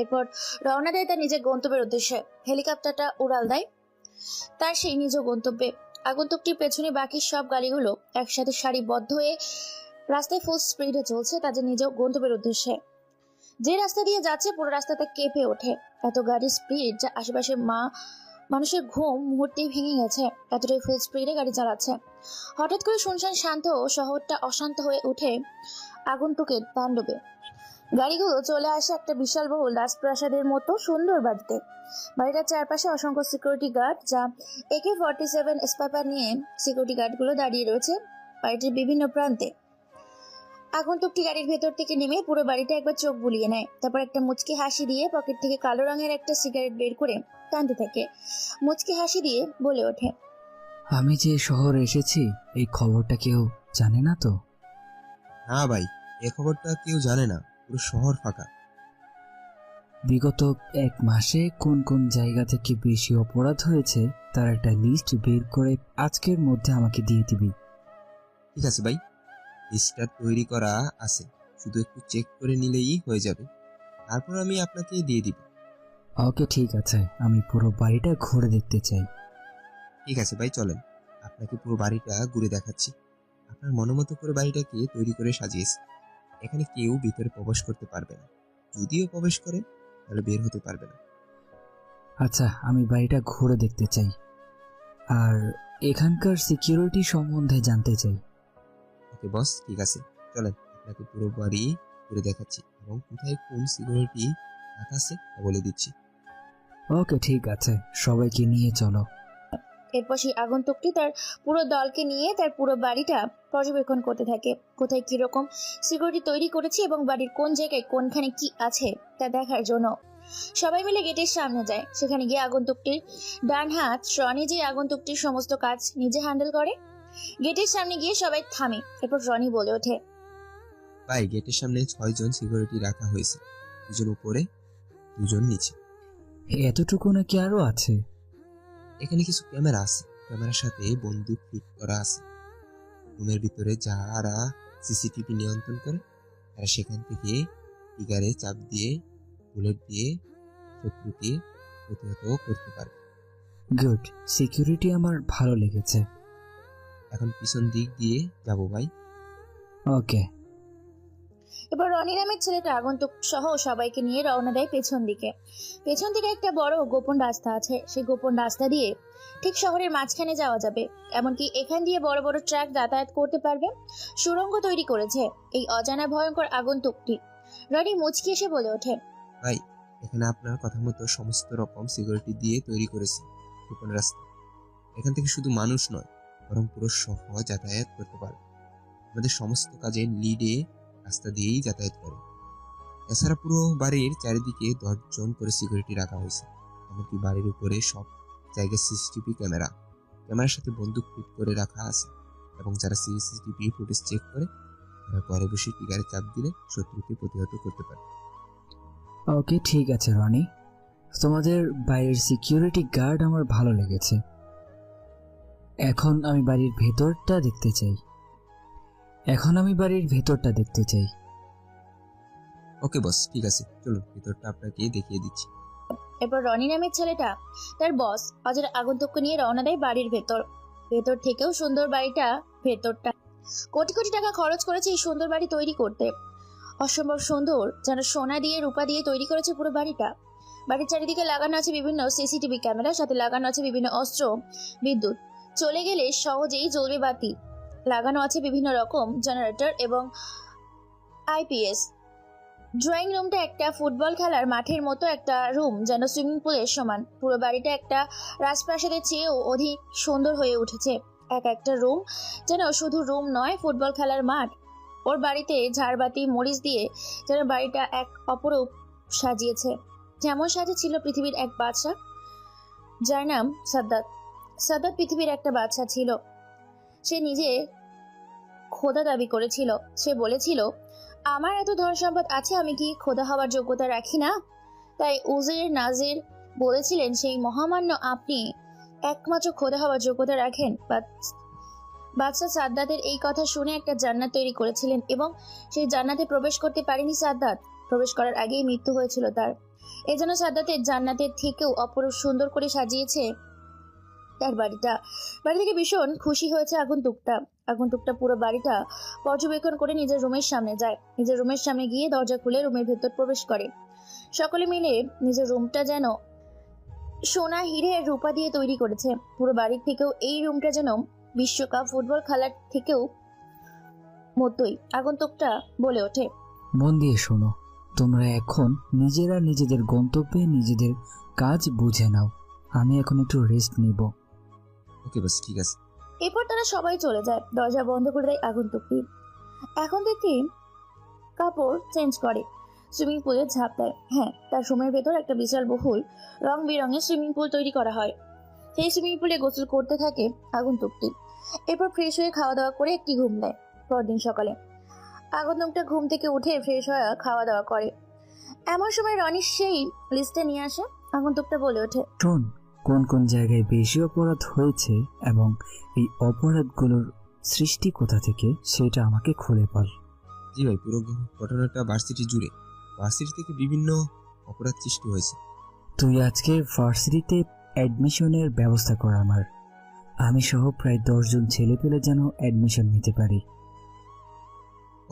এরপর রওনা দেয় তার নিজের গন্তব্যের উদ্দেশ্যে। হেলিকপ্টারটা উড়াল দেয় তার সেই নিজ গন্তব্যে। আগন্তুকটির পেছনে বাকি সব গাড়িগুলো একসাথে সারিবদ্ধ হয়ে রাস্তায় ফুল স্পিডে চলছে তাদের নিজ গন্তব্যের উদ্দেশ্যে। যে রাস্তা দিয়ে যাচ্ছে পুরো রাস্তাটা কেঁপে ওঠে। এত গাড়ির স্পিড যা আশেপাশে মানুষের ঘুম মুহূর্তেই ভেঙে গেছে। এতটাই ফুল স্পিডে গাড়ি চালাচ্ছে। হঠাৎ করে শুনশান শান্ত শহরটা অশান্ত হয়ে ওঠে আগন্তুকের তাণ্ডবে। গাড়িগুলো চলে আসে একটা বিশাল বহুল রাজপ্রাসাদের মতো সুন্দর বাড়িতে। বাড়িটার চারপাশে অসংখ্য সিকিউরিটি গার্ড, যা AK-47 স্পাইপার নিয়ে সিকিউরিটি গার্ডগুলো দাঁড়িয়ে রয়েছে বাড়িটির বিভিন্ন প্রান্তে। আগন্তুকটি গাড়ির ভেতর থেকে নেমে পুরো বাড়িটা একবার চোখ বুলিয়ে নেয়। তারপর একটা মুচকি হাসি দিয়ে পকেট থেকে কালো রঙের একটা সিগারেট বের করে টানতে থাকে। মুচকি হাসি দিয়ে বলে ওঠে, আমি যে শহরে এসেছি এই খবরটা কেউ জানে না তো? না ভাই, এ খবরটা কেউ জানে না, পুরো শহর ফাঁকা। বিগত 1 মাসে কোন কোন জায়গা থেকে বেশি অপরাধ হয়েছে তার একটা লিস্ট বের করে আজকের মধ্যে আমাকে দিয়ে দিবি। ঠিক আছে ভাই, লিস্টটা তৈরি করা আছে, শুধু একটু চেক করে নিলেই হয়ে যাবে, তারপর আমি আপনাকে দিয়ে দিব। ওকে ঠিক আছে, আমি পুরো বাড়িটা ঘুরে দেখতে চাই। ঠিক আছে ভাই, চলেন আপনাকে পুরো বাড়িটা ঘুরে দেখাচ্ছি। আপনার মনোমতো করে বাড়িটাকে তৈরি করে সাজিয়েছি। এখানে কেউ ভিতরে প্রবেশ করতে পারবে না, যদিও প্রবেশ করে তাহলে বের হতে পারবে না। আচ্ছা, আমি বাড়িটা ঘুরে দেখতে চাই আর এখানকার সিকিউরিটি সম্বন্ধে জানতে চাই। ওকে বস, ঠিক আছে, চলেন আপনাকে পুরো বাড়ি ঘুরে দেখাচ্ছি এবং কোথায় কোন সিকিউরিটি রাখা আছে তা বলে দিচ্ছি। ওকে ঠিক আছে, সবাইকে নিয়ে চলো। এরপর সেই আগন্তুকটি তার পুরো দলকে নিয়ে তার পুরো বাড়িটা পর্যবেক্ষণ করতে থাকে। কোথায় কিরকম সিকিউরিটি তৈরি করেছে এবং বাড়ির কোন জায়গায় কোনখানে কি আছে তা দেখার জন্য সবাই মিলে গেটের সামনে যায়। সেখানে গিয়ে আগন্তুকটির ডান হাত রনি যে আগন্তুকটির সমস্ত কাজ নিজে হ্যান্ডেল করে। গেটের সামনে গিয়ে সবাই থামে। এরপর রনি বলে ওঠে, ভাই, গেটের সামনে 6 জন সিকিউরিটি রাখা হয়েছে, 2 জন উপরে 2 জন নিচে। এতটুকু নাকি আরো আছে? এখানে কিছু ক্যামেরা আছে, ক্যামেরার সাথে বন্দুক ফিট করা আছে। রুমের ভিতরে যারা সিসিটিভি নিয়ন্ত্রণ করে তারা সেখান থেকে ট্রিগারে চাপ দিয়ে বুলেট দিয়ে শত্রুকে প্রতিহত করতে পারবে। গুড, সিকিউরিটি আমার ভালো লেগেছে। এখন পিছন দিক দিয়ে যাব ভাই। ওকে। এবার রনি নামের ছেলেটা আগন্তুক সহ সবাইকে নিয়ে রওনা দেয় পেছন দিকে। পেছন দিকে একটা বড় গোপন রাস্তা আছে। সেই গোপন রাস্তা দিয়ে ঠিক শহরের মাঝখানে যাওয়া যাবে। এমনকি এখান দিয়ে বড় বড় ট্রাক যাতায়াত করতে পারবে। সুড়ঙ্গ তৈরি করেছে এই অজানা ভয়ঙ্কর আগন্তুকটি। রনি মুচকি এসে বলে ওঠে, ভাই, এখানে আপনার কথা মতো সমস্ত রকম সিকিউরিটি দিয়ে তৈরি করেছে গোপন রাস্তা। এখান থেকে শুধু মানুষ নয়, বরং পুরো শহর যাতায়াত করতে পারবে। আমাদের সমস্ত কাজে লিডে রাস্তা দিয়েই যাতায়াত করে। এছাড়া পুরো বাড়ির চারিদিকে 10 জন করে সিকিউরিটি রাখা হয়েছে। এমনকি বাড়ির উপরে সব জায়গায় সিসিটিভি ক্যামেরার সাথে বন্দুক ফিট করে রাখা আছে। এবং যারা সিসিটিভি ফুটেজ চেক করে তারা ঘরে বসে ট্রিগারে চাপ দিলে শত্রুকে প্রতিহত করতে পারে। ওকে ঠিক আছে রনি, তোমাদের বাইরের সিকিউরিটি গার্ড আমার ভালো লেগেছে। এখন আমি বাড়ির ভেতরটা দেখতে চাই। ওকে বস, ঠিক আছে, চলুন ভিতরটা আপনাকে দেখিয়ে দিচ্ছি। এরপর রনি নামের ছেলেটা তার বস অজয় আগন্তুককে নিয়ে রওনা দেয় বাড়ির ভেতর। ভেতর থেকেও সুন্দর বাড়িটা। ভেতরটা কোটি কোটি টাকা খরচ করেছে এই সুন্দর বাড়ি তৈরি করতে। অসম্ভব সুন্দর, যেন সোনা দিয়ে রূপা দিয়ে তৈরি করেছে পুরো বাড়িটা। বাড়ির চারিদিকে লাগানো আছে বিভিন্ন সিসিটিভি ক্যামেরা, সাথে লাগানো আছে বিভিন্ন অস্ত্র, বিদ্যুৎ চলে গেলে সহজেই জ্বলবে বাতি। লাগানো আছে বিভিন্ন রকম জেনারেটর এবং আইপিএস। ড্রয়িং রুমটা একটা ফুটবল খেলার মাঠের মতো একটা রুম, যেন সুইমিং পুলের সমান। পুরো বাড়িটা একটা রাজপ্রাসাদের চেয়েও অধিক সুন্দর হয়ে উঠেছে। এক একটা রুম যেন শুধু রুম নয়, ফুটবল খেলার মাঠ। ওর বাড়িতে ঝাড়বাতি মরিচ দিয়ে যেন বাড়িটা এক অপরূপ সাজিয়েছে। যেমন সাজিয়েছিল পৃথিবীর এক বাদশা, যার নাম সাদ্দাত। সাদ্দাত পৃথিবীর একটা বাদশা ছিল। সে নিজে খোদা দাবি করেছিল। সে বলেছিল, আমার এত ধন সম্পদ আছে, আমি কি খোদা হওয়ার যোগ্যতা রাখি না? তাই উজির নাজির বলেছিলেন, সেই মহামান্য আপনি একমাত্র খোদা হওয়ার যোগ্যতা রাখেন। বাদশা সাদ্দাতের এই কথা শুনে একটা জান্নাত তৈরি করেছিলেন এবং সেই জান্নাতে প্রবেশ করতে পারেনি সাদ্দাত। প্রবেশ করার আগেই মৃত্যু হয়েছিল তার। এ যেন সাদ্দাতের জান্নাতের থেকেও অপরূপ সুন্দর করে সাজিয়েছে তার বাড়িটা। বাড়ি থেকে ভীষণ খুশি হয়েছে আগন্তুকটা পুরো বাড়িটা পর্যবেক্ষণ করে নিজের রুমের সামনে যায়। নিজের রুমের সামনে গিয়ে দরজা খুলে রুমের ভেতর প্রবেশ করে। সকলে মিলে নিজের রুমটা যেন সোনা হিরে আর রূপা দিয়ে তৈরি করেছে। পুরো বাড়ির থেকেও এই রুমটা যেন বিশ্বকাপ ফুটবল খেলার থেকেও মতোই। আগন্তুকটা বলে ওঠে, মন দিয়ে শোনো, তোমরা এখন নিজেরা নিজেদের গন্তব্যে নিজেদের কাজ বুঝে নাও। আমি এখন একটু রেস্ট নিব। ওকে বাস, ঠিক আছে। এরপর তারা সবাই চলে যায়। দরজা বন্ধ করে দেয় আগন্তুকটি। এখন থেকে কাপড় চেঞ্জ করে সুইমিং পুলে ঝাঁপ দেয়। হ্যাঁ, তার রুমের ভেতর একটা বিশাল বহুল রং বেরঙের সুইমিং পুল তৈরি করা হয়। সেই সুইমিং পুলে গোসল করতে থাকে আগন্তুকটি। এরপর ফ্রেশ হয়ে খাওয়া দাওয়া করে একটি ঘুম দেয়। পরদিন সকালে আগন্তুকটা ঘুম থেকে উঠে ফ্রেশ হয়ে খাওয়া দাওয়া করে। এমন সময় রনি সেই লিস্টে নিয়ে আসে। আগন্তুকটা বলে ওঠে, শোন, কোন কোন জায়গায় বেশি অপরাধ হয়েছে এবং এই অপরাধগুলোর সৃষ্টি কোথা থেকে সেটা আমাকে খুলে বল। জি ভাই, পুরো ঘটনাটা ভার্সিটি জুড়ে, ভার্সিটি থেকে বিভিন্ন অপরাধ সৃষ্টি হয়েছে। তুই আজকে ভার্সিটিতে অ্যাডমিশনের ব্যবস্থা কর আমার। আমি সহ প্রায় 10 জন ছেলে পেলে যেন অ্যাডমিশন নিতে পারি।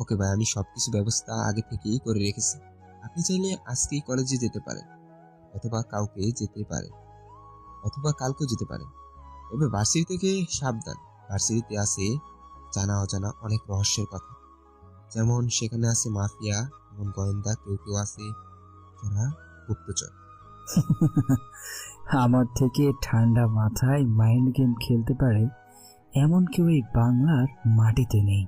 ওকে ভাই, আমি সবকিছু ব্যবস্থা আগে থেকেই করে রেখেছি। আপনি চাইলে আজকেই কলেজে যেতে পারেন, অথবা কাউকে যেতে পারেন, অথবা কালকেও যেতে পারেন। তবে ভার্সিটি থেকে সাবধান। ভার্সিটিতে আছে জানা অজানা অনেক রহস্যের কথা। যেমন সেখানে আছে মাফিয়া, এমন গোয়েন্দা, কেউ কেউ আছে যারা গুপ্তচর। আমার থেকে ঠান্ডা মাথায় মাইন্ড গেম খেলতে পারে এমন কেউ এই বাংলার মাটিতে নেই।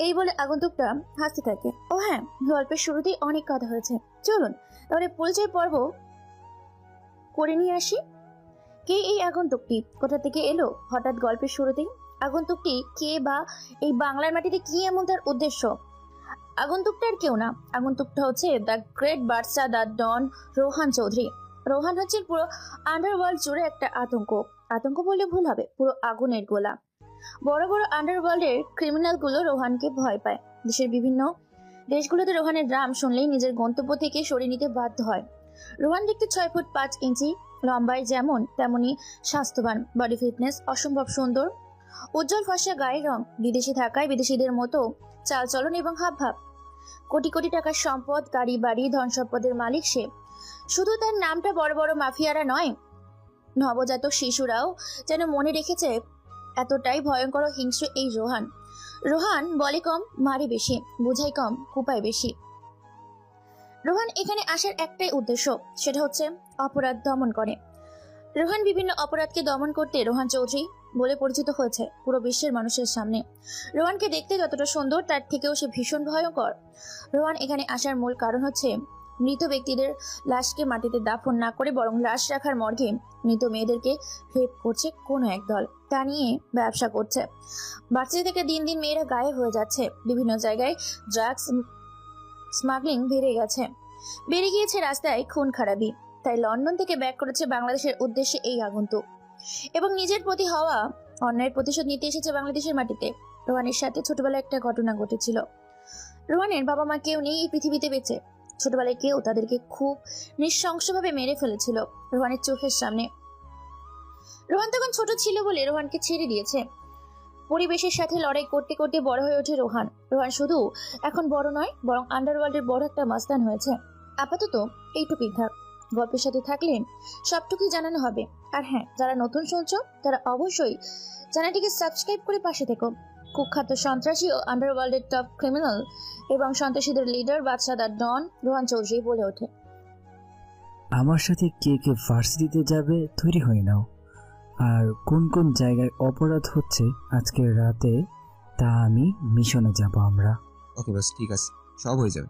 এই বলে আগন্তুকটা হাসতে থাকে। ও হ্যাঁ, গল্পের শুরুতেই অনেক কথা হয়েছে, চলুন তাহলে পরিচয় পর্ব করে নিয়ে আসি। কে এই আগন্তুকটি, কোথা থেকে এলো হঠাৎ গল্পের শুরুতেই? আগন্তুকটি কে, বা এই বাংলার মাটিতে কি এমন তার উদ্দেশ্য? আগন্তুকটার কেউ না, আগন্তুকটা হচ্ছে দ্য গ্রেট বাদশা দ্য ডন রোহান চৌধুরী। রোহান হচ্ছে পুরো আন্ডারওয়ার্ল্ড জুড়ে একটা আতঙ্ক বললে ভুল হবে, পুরো আগুনের গোলা। বড় বড় আন্ডারওয়ার্ল্ডের ক্রিমিনালগুলো রোহানকে ভয় পায়। দেশের বিভিন্ন দেশগুলোতে রোহানের নাম শুনলেই নিজের গন্তব্য থেকে সরিয়ে নিতে বাধ্য হয়। রোহান দেখতে 6 ফুট 5 ইঞ্চি লম্বায়, যেমন তেমনি স্বাস্থ্যবান, বডি ফিটনেস অসম্ভব সুন্দর, উজ্জ্বল ফর্সা গায়ের রং, বিদেশে থাকায় বিদেশিদের মতো চালচলন এবং হাবভাব। কোটি কোটি টাকার সম্পদ, গাড়ি বাড়ি, ধন সম্পদের মালিক সে। শুধু তার নামটা বড় বড় মাফিয়ারা নয়, নবজাতক শিশুরাও যেন মনে রেখেছে, এতটাই ভয়ঙ্কর ও হিংস্র এই রোহান। রোহান বলে কম, মারে বেশি, বোঝাই কম, কুপায় বেশি। রোহান এখানে আসার একটাই উদ্দেশ্য, সেটা হচ্ছে অপরাধ দমন করে। রোহান বিভিন্ন অপরাধকে দমন করতে রোহান চৌধুরী বলে পরিচিত হয়েছে পুরো বিশ্বের মানুষের সামনে। রোহানকে দেখতে যতটা সুন্দর, তার থেকেও সে ভীষণ ভয়ঙ্কর। রোহান এখানে আসার মূল কারণ হচ্ছে মৃত ব্যক্তিদের লাশকে মাটিতে দাফন না করে বরং লাশ রাখার মর্গে মৃত মেয়েদেরকে রেপ করছে কোনো এক দল, তা নিয়ে ব্যবসা করছে। ভার্সিটি থেকে দিন দিন মেয়েরা গায়েব হয়ে যাচ্ছে। বিভিন্ন জায়গায় ড্রাগস স্মাগলিং বেড়ে গিয়েছে রাস্তায় খুন খারাপি। তাই লন্ডন থেকে ব্যাক করেছে বাংলাদেশের উদ্দেশ্যে এই আগন্তুক, এবং নিজের প্রতি হওয়া অন্যায়ের প্রতিশোধ নিতে এসেছে বাংলাদেশের মাটিতে। রোহানের সাথে ছোটবেলায় একটা ঘটনা ঘটেছিল। রোহানের বাবা মা কেউ নেই এই পৃথিবীতে বেঁচে। ছোটবেলায় কেউ তাদেরকে খুব নৃশংসভাবে মেরে ফেলেছিল রোহানের চোখের সামনে। রোহান তখন ছোট ছিল বলে রোহানকে ছেড়ে দিয়েছে। পরিবেশের সাথে লড়াই করতে করতে বড় হয়ে ওঠে রোহান। রোহান শুধু এখন বড় নয়, বরং আন্ডারওয়ার্ল্ডের বড় একটা মাস্তান হয়েছে। আপাতত এইটুকুই থাক, গল্পের সাথে থাকলে সবটুকুই জানানো হবে। আর হ্যাঁ, যারা নতুন শুনছো তারা অবশ্যই চ্যানেলটিকে সাবস্ক্রাইব করে পাশে থেকো। কুখ্যাত সন্ত্রাসী ও আন্ডারওয়ার্ল্ডের টপ ক্রিমিনাল এবং সন্ত্রাসীদের লিডার বাদশা দ্য ডন রোহান চৌধুরী বলে ওঠে, আমার সাথে কে কে ভার্সিটিতে যাবে তৈরি হয়ে নাও। আর কোন কোন জায়গায় অপরাধ হচ্ছে আজকের রাতে তা আমি মিশনে যাব আমরা। ওকে বাস, ঠিক আছে, সব হয়ে যাবে।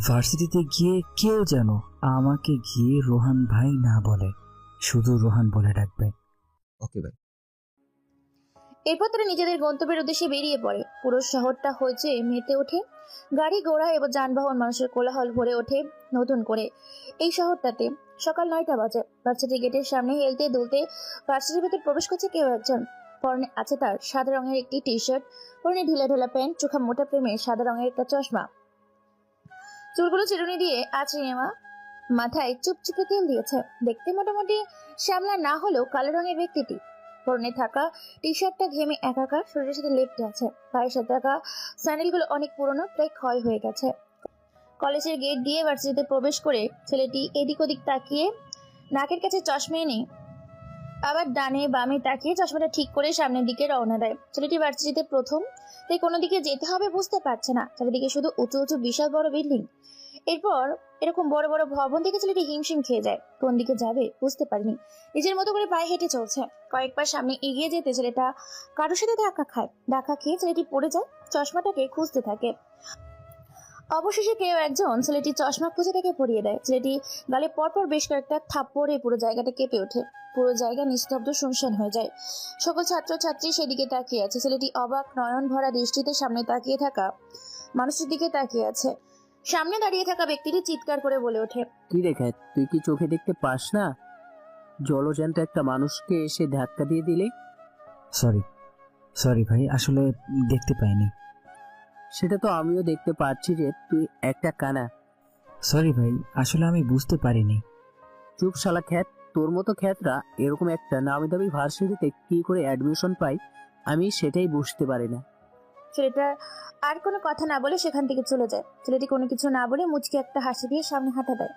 ভার্সিটিতে গিয়ে কেউ যেন আমাকে গিয়ে রোহান ভাই না বলে, শুধু রোহান বলে ডাকবে। ওকে ভাই। এরপর তারা নিজেদের গন্তব্যের উদ্দেশ্যে বেরিয়ে পড়ে। পুরো শহরটা হয়েছে মেতে ওঠে, গাড়ি ঘোড়া এবং যানবাহন মানুষের কোলাহল ভরে ওঠে নতুন করে এই শহরটাতে। সকাল 9টা বাজে। ভার্সিটি গেটের সামনে হেলতে দুলতে ভার্সিটির ভেতর প্রবেশ করছে কেউ একজন। পরনে আছে তার সাদা রঙের একটি টি শার্ট, পরনে ঢিলা ঢালা প্যান্ট, চোখা মোটা প্রেমে সাদা রঙের একটা চশমা। চুলগুলো চিরুনি দিয়ে আঁচড়ে নেওয়া, মাথায় চুপচুপে তেল দিয়েছে। দেখতে মোটামুটি শ্যামলা না হলেও কালো রঙের ব্যক্তিটি। পরনে থাকা টি শার্টটা ঘেমে একাকার, শরীরের সাথে লেপ্টে আছে। পায়ের সাথে থাকা স্যান্ডেলগুলো অনেক পুরনো, প্রায় ক্ষয় হয়ে গেছে। কলেজের গেট দিয়ে ভার্সিটিতে প্রবেশ করে ছেলেটি এদিক ওদিক তাকিয়ে নাকের কাছে চশমা এনে আবার ডানে বামে তাকিয়ে চশমাটা ঠিক করে সামনের দিকে রওনা দেয়। ছেলেটি ভার্সিটিতে প্রথম, তাই কোনো দিকে যেতে হবে বুঝতে পারছে না। চারিদিকে শুধু উঁচু উঁচু বিশাল বড় বিল্ডিং। এরপর এরকম বড় বড় ভবন থেকে ছেলেটি হিমশিম খেয়ে যায়। কোন দিকে যাবে বুঝতে পারেনি, নিজের মতো করে পায়ে হেঁটে চলছে। কয়েকবার সামনে এগিয়ে যেতে ছেলেটা কারোর সাথে ধাক্কা খায়। ধাক্কা খেয়ে ছেলেটি পড়ে যায়, চশমাটাকে খুঁজতে থাকে। অবশেষে কেউ একজন ছেলেটির চশমা খুঁজে তাকে পরিয়ে দেয়। ছেলেটি গালে পরপর বেশ কয়েকটা থাপ্পড়ে পুরো জায়গাটা কেঁপে ওঠে। পুরো জায়গা নিস্তব্ধ শুনশান হয়ে যায়। সকল ছাত্রছাত্রী সেদিকে তাকিয়ে আছে। ছেলেটি অবাক নয়ন ভরা দৃষ্টিতে সামনে তাকিয়ে থাকা মানুষের দিকে তাকিয়ে আছে। সামনে দাঁড়িয়ে থাকা ব্যক্তিটি চিৎকার করে বলে ওঠে, কি রে, তুই কি চোখে দেখতে পাস না? জলজ্যান্ত একটা মানুষকে এসে ধাক্কা দিয়ে দিলে। সরি সরি ভাই, আসলে দেখতে পাইনি। সেটা তো আমিও দেখতে পাচ্ছি যে তুই একটা কানা। সরি ভাই, আসলে আমি বুঝতে পারিনি। চুপ শালা খ্যাত, তোর মতো খ্যাতরা এরকম একটা নামি দামি ভার্সিটিতে কি করে অ্যাডমিশন পাই আমি সেটাই বুঝতে পারি না। ছেলেটা আর কোনো কথা না বলে সেখান থেকে চলে যায়। ছেলেটি কোনো কিছু না বলে মুচকি একটা হাসি দিয়ে সামনে হাঁটা দেয়।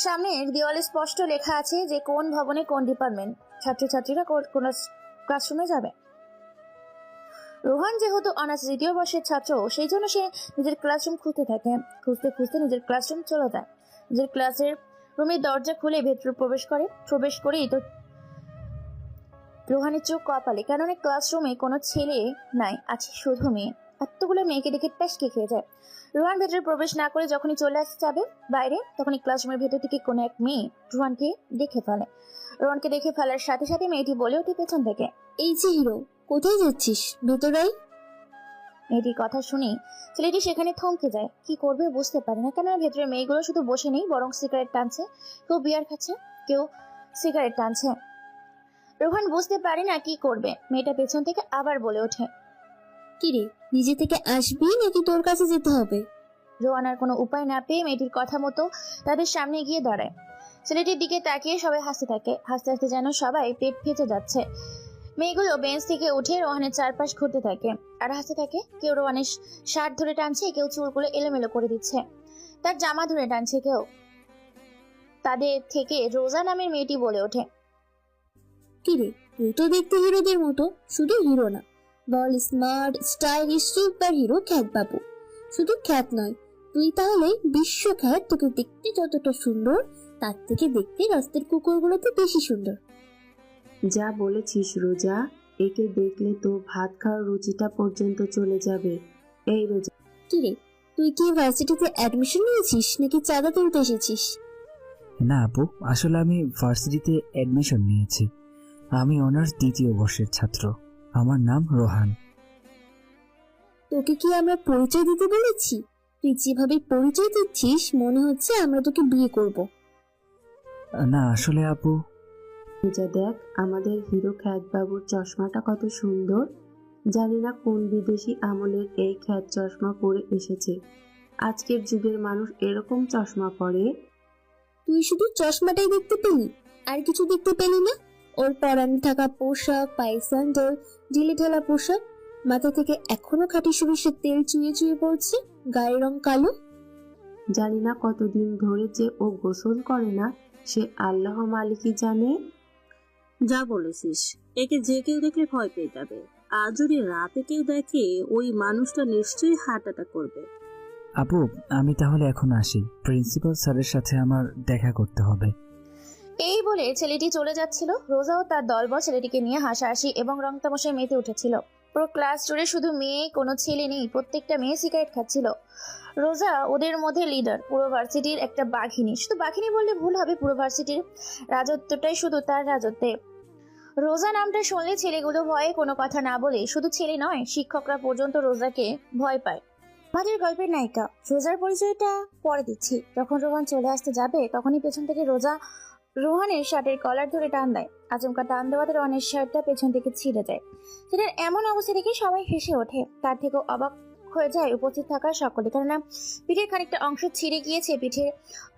সামনের দেওয়ালে স্পষ্ট লেখা আছে যে কোন ভবনে কোন ডিপার্টমেন্ট, ছাত্রছাত্রীরা কোন ক্লাসরুমে যাবে। রোহান যেহেতু অনার্স দ্বিতীয় বর্ষের ছাত্র, সেই জন্য সে নিজের ক্লাসরুম খুঁজতে থাকে। খুঁজতে খুঁজতে নিজের ক্লাসরুম চলে যায়। নিজের ক্লাসের রুমের দরজা খুলে ভেতরে প্রবেশ করেই তো রোহানের চোখ কপালে, কারণ ক্লাসরুমে কোনো ছেলে নাই, আছে শুধু মেয়ে। এতগুলো মেয়েকে দেখে ট্যাসকে খেয়ে যায়। রোহান ভেতরে প্রবেশ না করে যখনই চলে আসতে যাবে বাইরে, তখনই ক্লাসরুমের ভেতর থেকে কোনো এক মেয়ে রোহানকে দেখে ফেলে। রোহানকে দেখে ফেলার সাথে সাথে মেয়েটি বলে ওঠে পেছন থেকে, এই যে হিরো, কোথায় যাচ্ছিস? ভেতরাই। মেয়েটির কথা শুনে ছেলেটি সেখানে থমকে যায়। কি করবে বুঝতে পারে না, কেননা ভেতরে মেয়েগুলো শুধু বসে নেই, বরং সিগারেট টানছে। কেউ বিয়ার খাচ্ছে, কেউ সিগারেট টানছে। রোহান বুঝতে পারে না কি করবে। মেয়েটা পেছন থেকে আবার বলে ওঠে, কিরে, নিজে থেকে আসবি নাকি তোর কাছে যেতে হবে? রোহান আর কোনো উপায় না পেয়ে মেয়েটির কথা মতো তাদের সামনে গিয়ে দাঁড়ায়। ছেলেটির দিকে তাকিয়ে সবাই হাসতে থাকে। হাসতে হাসতে যেন সবাই পেট ফেটে যাচ্ছে। মেয়েগুলো বেঞ্চ থেকে উঠে রোহানের চারপাশ ঘুরতে থাকে আর হাসতে থাকে। কেউ রোহানের শার্ট ধরে টানছে, কেউ চুলগুলো এলোমেলো করে দিচ্ছে, তার জামা ধরে টানছে কেউ। তাদের থেকে রোজা নামের মেয়েটি বলে ওঠে, কিরে, তুই তো দেখতে হিরোদের মতো। শুধু হিরো না, বল স্মার্ট স্টাইলিশ সুপার হিরো খ্যাত বাবু। শুধু খ্যাত নয়, তুই তাহলে বিশ্বখ্যাত। তোকে দেখতে যতটা সুন্দর, তার থেকে দেখতে রাস্তার কুকুরগুলো তো বেশি সুন্দর। যা বলেছিস রোজা, একে দেখলে তো ভাত খাওয়ার রুচিটা পর্যন্ত চলে যাবে। এই রোজা, কিরে, তুই কি ভার্সিটিতে অ্যাডমিশন নিয়েছিস নাকি চাঁদা তুলতে এসেছিস? না আপু, আসলে আমি ভার্সিটিতে অ্যাডমিশন নিয়েছি। আমি অনার্স দ্বিতীয় বর্ষের ছাত্র। আমার নাম রোহান। তোকে কি আমরা পরিচয় দিতে বলেছি? তুই যেভাবে পরিচয় দিচ্ছিস মনে হচ্ছে আমরা তোকে বিয়ে করব। না আসলে আপু, রোজা দেখ, আমাদের হিরো খ্যাত বাবুর চশমাটা কত সুন্দর। জানি না কোন বিদেশি আমলের এই খ্যাত চশমা পরে এসেছে। আজকের যুগের মানুষ এরকম চশমা পরে। তুই শুধু চশমাটাই দেখতে পেলি, আর কিছু দেখতে পেলি না? ওর পরানো থাকা পোশাক, পায়ে স্যান্ডেল, ঢিলে ঢালা পোশাক, মাথা থেকে এখনো খাঁটি সরিষার তেল চুইয়ে চুইয়ে পড়ছে, গায়ের রং কালো। জানি না কতদিন ধরে যে ও গোসল করে না, সে আল্লাহ মালিকই জানে। যা বলেছিস, একে যে কেউ দেখলে ভয় পেয়ে যাবে। আর যদি রাতে কেউ দেখে, ওই মানুষটা নিশ্চয়ই হার্ট অ্যাটাক করবে। আপু আমি তাহলে এখন আসি, প্রিন্সিপাল স্যারের সাথে আমার দেখা করতে হবে। এই বলে ছেলেটি চলে যাচ্ছিল। রোজা ও তার দলবল ছেলেটিকে নিয়ে হাসাহাসি এবং রং তামাশায় মেতে উঠেছিল। পুরো ক্লাস জুড়ে শুধু মেয়ে, কোনো ছেলে নেই। প্রত্যেকটা মেয়ে সিগারেট খাচ্ছিল। রোজা ওদের মধ্যে লিডার, পুরো ভার্সিটির একটা বাঘিনী। শুধু বাঘিনী বললে ভুল হবে, পুরো ভার্সিটির রাজত্বটাই শুধু তার রাজত্বে। রোজা নামটা শুনলে ছেলেগুলো ভয়ে কোনো কথা না বলে, শুধু ছেলে নয়, শিক্ষকরা পর্যন্ত রোজাকে ভয় পায়। আমাদের গল্পের নায়িকা রোজার পরিচয়টা পরে দিচ্ছি। যখন রোহান চলে আসতে যাবে, তখনই পেছন থেকে রোজা রোহানের শার্টের কলার ধরে টান দেয়। আচমকা টান দেওয়াতে রোহানের শার্টটা পেছন থেকে ছিঁড়ে যায়। সেটার এমন অবস্থা দেখে সবাই হেসে ওঠে। তার থেকেও অবাক হয়ে যায় উপস্থিত থাকা সকলে, কেননা পিঠের খানিকটা অংশ ছিঁড়ে গিয়েছে। পিঠের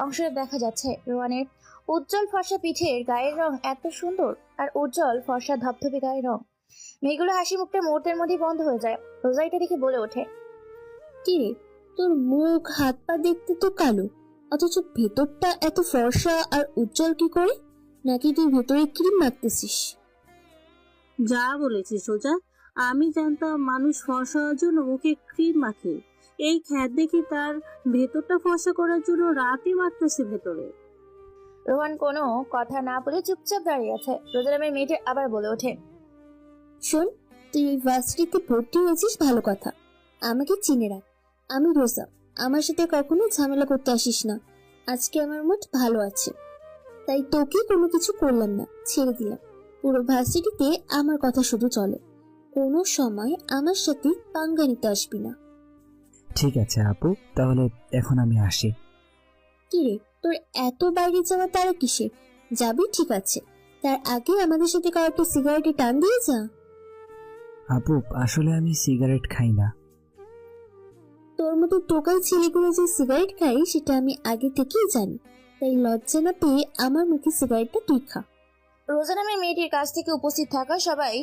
অংশটা দেখা যাচ্ছে। রোহানের উজ্জ্বল ফর্সা পিঠের গায়ের রং এত সুন্দর, আর উজ্জ্বল ফর্সা ধপধপে গায়ের রং। মেয়েগুলো হাসি মুখটা মুহূর্তের মধ্যেই বন্ধ হয়ে যায়। রোজা এটা দেখে বলে ওঠে, কি রে, তোর মুখ হাত পা দেখতে তো কালো, অথচ ভেতরটা এত ফর্সা আর উজ্জ্বল কি করে? নাকি তুই ভেতরে ক্রিম মাখতেছিস? যা বলেছিস সোজা। আমি জানতাম মানুষ ফর্সা হওয়ার জন্য মুখে ক্রিম মাখে। এই খ্যাত দেখি তার ভেতরটা ফর্সা করার জন্য রাতে মাখতেছে ভেতরে। রোহান কোনো কথা না বলে চুপচাপ দাঁড়িয়ে আছে। রোজা নামের মেয়েটি আবার বলে ওঠে, শোন, তুই এই ভার্সিটিতে ভর্তি হয়েছিস ভালো কথা, আমাকে চিনে রাখ। আমি রোজা, আমার সাথে কখনো ঝামেলা করতে আসিস না। আজকে আমার মুড ভালো আছে, তাই তোকে কোনো কিছু করলাম না, ছেড়ে দিলাম। পুরো ভার্সিটিতে আমার কথা শুধু চলে, কোনো সময় আমার সাথে পাঙ্গা নিতে আসবি না। ঠিক আছে আপু, তাহলে এখন আমি আসি। কিরে, তোর এত বাইরে যাওয়া তারা কিসে? যাবি ঠিক আছে, তার আগে আমাদের সাথে কয়েকটা সিগারেটে টান দিয়ে যা। আপু আসলে আমি সিগারেট খাই না। তোর মতো টোকাই ছেলেগুলো যে সিগারেট খাই সেটা আমি আগে থেকেই জানি, তাই লজ্জা না পেয়ে আমার মুখে সিগারেটটা তুই খা। রোজা নামের মেয়েটির কাছ থেকে উপস্থিত থাকা সবাই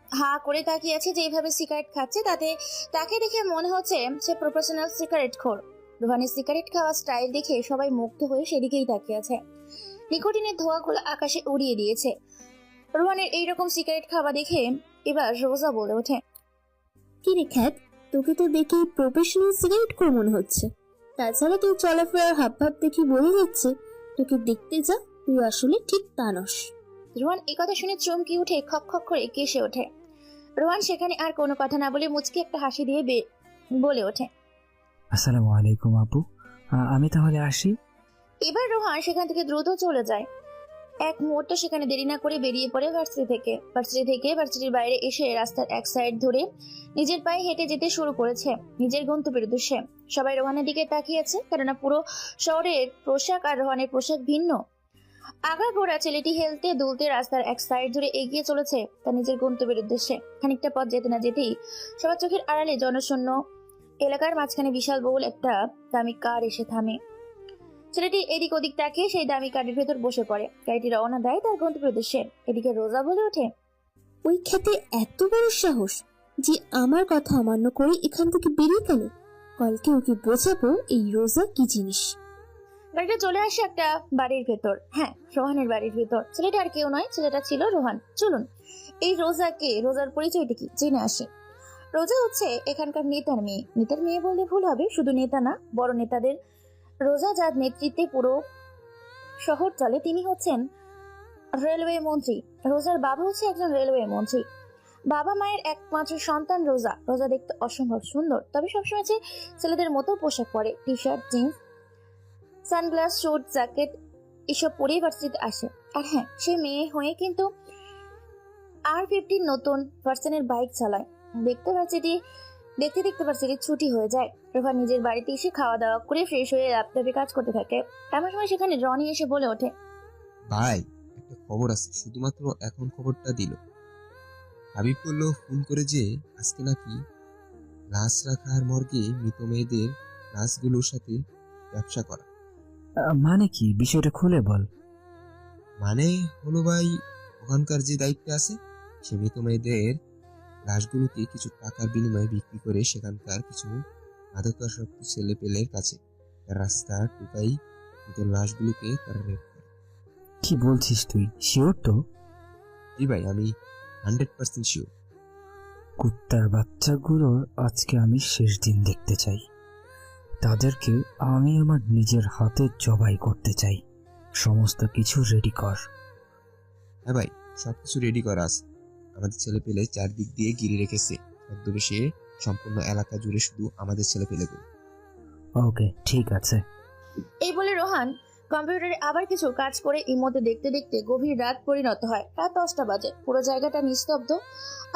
হা করে তাকিয়ে আছে। যেভাবে সিগারেট খাচ্ছে তাতে তাকে দেখে মনে হচ্ছে সে প্রফেশনাল সিগারেট খোর। রোহানের সিগারেট খাওয়া স্টাইল দেখে সবাই মুগ্ধ হয়ে সেদিকেই তাকিয়ে আছে। নিকোটিনের ধোঁয়াগুলো আকাশে উড়িয়ে দিয়েছে। রোহানের এইরকম সিগারেট খাওয়া দেখে এবার রোজা বলে ওঠে, কি রে খ্যাত, তোকে তো দেখে প্রফেশনাল সিগারেট খোর মনে হচ্ছে। তাছাড়া তুই চলাফেরার হাব ভাব দেখি বোঝা যাচ্ছে তোকে দেখতে যা তুই আসলে ঠিক তা নস। রোহান একথা শুনে চমকে উঠে খক খক করে কেসে ওঠে। রোহান সেখানে আর কোনো কথা না বলে মুচকি একটা হাসি দিয়ে বলে ওঠে, আসসালামু আলাইকুম আপু, আমি তাহলে আসি। এবার রোহান সেখান থেকে দ্রুত চলে যায়। এক মুহূর্ত সেখানে দেরি না করে বেরিয়ে পড়ে ভার্সিটির বাইরে এসে রাস্তার এক সাইড ধরে নিজের পায়ে হেঁটে যেতে শুরু করেছে নিজের গন্তব্যের উদ্দেশ্যে। সবাই রোহানের দিকে তাকিয়েছে, কেননা পুরো শহরের পোশাক আর রোহানের পোশাক ভিন্ন। আগাগোড়া ছেলেটি হেলতে দুলতে রাস্তার এক সাইড ধরে এগিয়ে চলেছে তার নিজের গন্তব্যের উদ্দেশ্যে। খানিকটা পথ যেতে না যেতেই সবার চোখের আড়ালে জনশূন্য এলাকার মাঝখানে বিশাল বহুল একটা দামি কার এসে থামে। ছেলেটি এদিক ওদিক তাকিয়ে সেই দামি কারের ভেতর বসে পড়ে। গাড়িটি রওনা দেয় তার গন্তব্যের উদ্দেশ্যে। এদিকে রোজা বলে ওঠে, ওই খেতে এত বড় সাহস যে আমার কথা অমান্য করে এখান থেকে বেরিয়ে গেল। কালকে ওকে বোঝাবো এই রোজা কি জিনিস। গাড়িটা চলে আসে একটা বাড়ির ভেতর। হ্যাঁ, রোহানের বাড়ির ভেতর। ছেলেটা আর কেউ নয়, ছেলেটা ছিল রোহান। চলুন এই রোজাকে, রোজার পরিচয়টা কি জেনে আসে। রোজা হচ্ছে এখানকার নেতার মেয়ে। নেতার মেয়ে বললে ভুল হবে, শুধু নেতা না, বড় নেতাদের রোজা যার নেতৃত্বে পুরো শহর চলে তিনি হচ্ছেন রেলওয়ে মন্ত্রী। রোজার বাবা হচ্ছে একজন রেলওয়ে মন্ত্রী। বাবা মায়ের একমাত্র সন্তান রোজা। রোজা দেখতে অসম্ভব সুন্দর, তবে সবসময় যে ছেলেদের মতো পোশাক পরে, T shirt, jeans, sunglass, suit, jacket এসব পরেই ভার্সিটিতে আসে। আর হ্যাঁ, সে মেয়ে হয়ে কিন্তু R15 নতুন ভার্সনের বাইক চালায়। দেখতে দেখতে ভার্সিটির ছুটি হয়ে যায়। রোহান নিজের বাড়িতে এসে খাওয়া দাওয়া করে ফ্রেশ হয়ে ল্যাপটপে কাজ করতে থাকে। এমন সময় সেখানে রনি এসে বলে ওঠে, ভাই একটা খবর আছে, শুধুমাত্র এখন খবরটা দিল। হাবিব বলল ফোন করে যে আজকে নাকি লাশ রাখার মর্গে মৃত মেয়েদের লাশগুলোর সাথে ব্যবসা করা। মানে কি, বিষয়টা খুলে বল। মানে হলো ভাই, ওখানকার যে দায়িত্ব আছে সে মৃত মেয়েদের লাশগুলোকে কিছু টাকার বিনিময়ে বিক্রি করে সেখানকার কিছু মাদকাসক্ত ছেলে পেলের কাছে রাস্তার টুকাই মৃত লাশগুলোকে তারা রেপ করে। কি বলছিস তুই, শিওর তো? জি ভাই, আমি 100% শিওর। কুত্তার বাচ্চাগুলোর আজকে আমি শেষ দিন দেখতে চাই। তাদেরকে আমি আমার নিজের হাতে জবাই করতে চাই। সমস্ত কিছু রেডি কর। হ্যাঁ ভাই, সবকিছু রেডি করা আছে। আমাদের ছেলে পেলে চারদিক দিয়ে ঘিরে রেখেছে ছদ্মবেশে, সম্পূর্ণ এলাকা জুড়ে শুধু আমাদের ছেলে পেলেগুলো। ওকে, ঠিক আছে। এই বলে রোহান কম্পিউটারে আবার কিছু কাজ করে ইমোতে দেখতে দেখতে গভীর রাত পরিণত হয়। রাত 10টা বাজে। পুরো জায়গাটা নিস্তব্ধ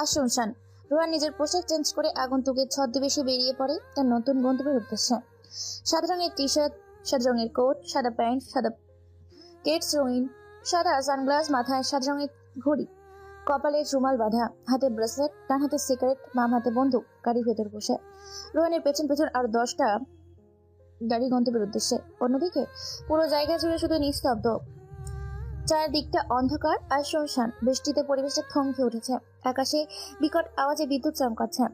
আর শুনশান। রোহান নিজের পোশাক চেঞ্জ করে আগন্তুকের ছদ্মবেশে বেরিয়ে পড়ে তার নতুন গন্তব্যের উদ্দেশ্যে। সাদা রঙের টি শার্ট, সাদা রঙের কোট, সাদা প্যান্ট, সাদা কেটস রঙিন, সাদা সানগ্লাস, মাথায় সাদা রঙের ঘড়ি, কপালে রুমাল বাঁধা, হাতে ব্রেসলেট, ডান হাতে সিগারেট, বাম হাতে বন্দুক, গাড়ির ভেতর বসে। রোহানের পেছন পেছন আর 10টা গাড়ি গন্তব্যের উদ্দেশ্যে। অন্যদিকে পুরো জায়গা জুড়ে শুধু নিস্তব্ধ, চারদিকটা অন্ধকার আর শুনশান। বৃষ্টিতে পরিবেশটা থমকে উঠেছে। আকাশে বিকট আওয়াজে বিদ্যুৎ চমকাচ্ছে।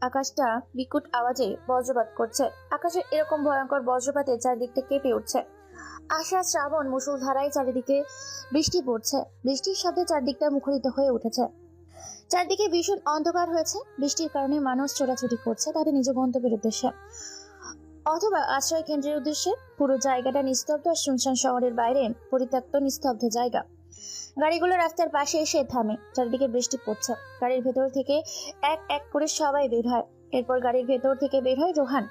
আকাশটা বিকট আওয়াজে বজ্রপাত করছে। আকাশের এরকম ভয়ঙ্কর বজ্রপাতে চারদিকটা কেঁপে উঠছে। আষাঢ় শ্রাবণ মুষলধারায় চারিদিকে বৃষ্টি পড়ছে। বৃষ্টির শব্দে চারদিকটা মুখরিত হয়ে উঠেছে। চারদিকে ভীষণ অন্ধকার হয়েছে। বৃষ্টির কারণে মানুষ ছোটাছুটি করছে তাদের নিজ গন্তব্যের উদ্দেশ্যে অথবা আশ্রয় কেন্দ্রের উদ্দেশ্যে। পুরো জায়গাটা নিস্তব্ধ আর শুনশান। শহরের বাইরে পরিত্যক্ত নিস্তব্ধ জায়গা। গাড়িগুলো রাস্তার পাশে এসে থামে। চারিদিকে বৃষ্টি পড়ছে। গাড়ির ভেতর থেকে এক এক করে সবাই বের হয়। এরপর গাড়ির ভেতর থেকে বের হয় রোহান।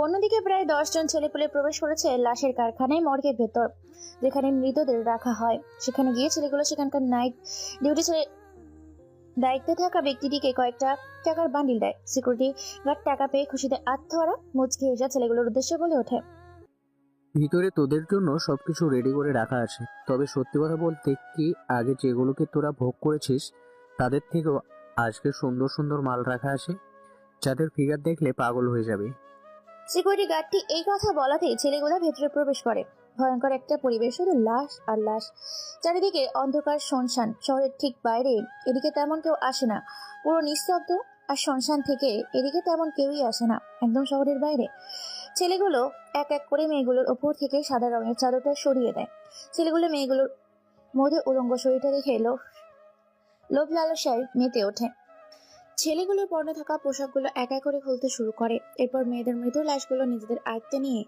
অন্যদিকে প্রায় 10 জন ছেলেপুলে প্রবেশ করেছে লাশের কারখানায়, মর্গের ভেতর, যেখানে মৃতদের রাখা হয়। সেখানে গিয়ে ছেলেগুলো সেখানকার নাইট ডিউটি ছেড়ে দায়িত্বে থাকা ব্যক্তিটিকে কয়েকটা টাকার বান্ডিল দেয়। সিকিউরিটি গার্ড টাকা পেয়ে খুশিতে আত্মহারা মুচকি এসে ছেলেগুলোর উদ্দেশ্যে বলে ওঠে, ভিতরে তোদের জন্য সবকিছু রেডি করে রাখা আছে। তবে সত্যি কথা বলতে কি, আগে যেগুলোকে তোরা ভোগ করেছিস তাদের থেকেও আজকে সুন্দর সুন্দর মাল রাখা আছে, যাদের ফিগার দেখলে পাগল হয়ে যাবে। সিকিউরিটি গার্ডটি এই কথা বলাতেই ছেলেগুলো ভেতরে প্রবেশ করে। ভয়ঙ্কর একটা পরিবেশ, শুধু লাশ আর লাশ। চারিদিকে অন্ধকার শুনশান। শহরের ঠিক বাইরে এদিকে তেমন কেউ আসে না। পুরো নিস্তব্ধ আর শুনশান থেকে এদিকে তেমন কেউই আসে না, একদম শহরের বাইরে। ছেলেগুলো এক এক করে মেয়েগুলোর ওপর থেকে সাদা রঙের চাদরটা সরিয়ে দেয়। ছেলেগুলো মেয়েগুলোর মধ্যে উলঙ্গ শরীরটা দেখে লোভ লালসায় মেতে ওঠে। ছেলেগুলোর পরনে থাকা পোশাকগুলো এক এক করে খুলতে শুরু করে। এরপর মেয়েদের মৃত লাশগুলো নিজেদের আয়ত্তে নিয়ে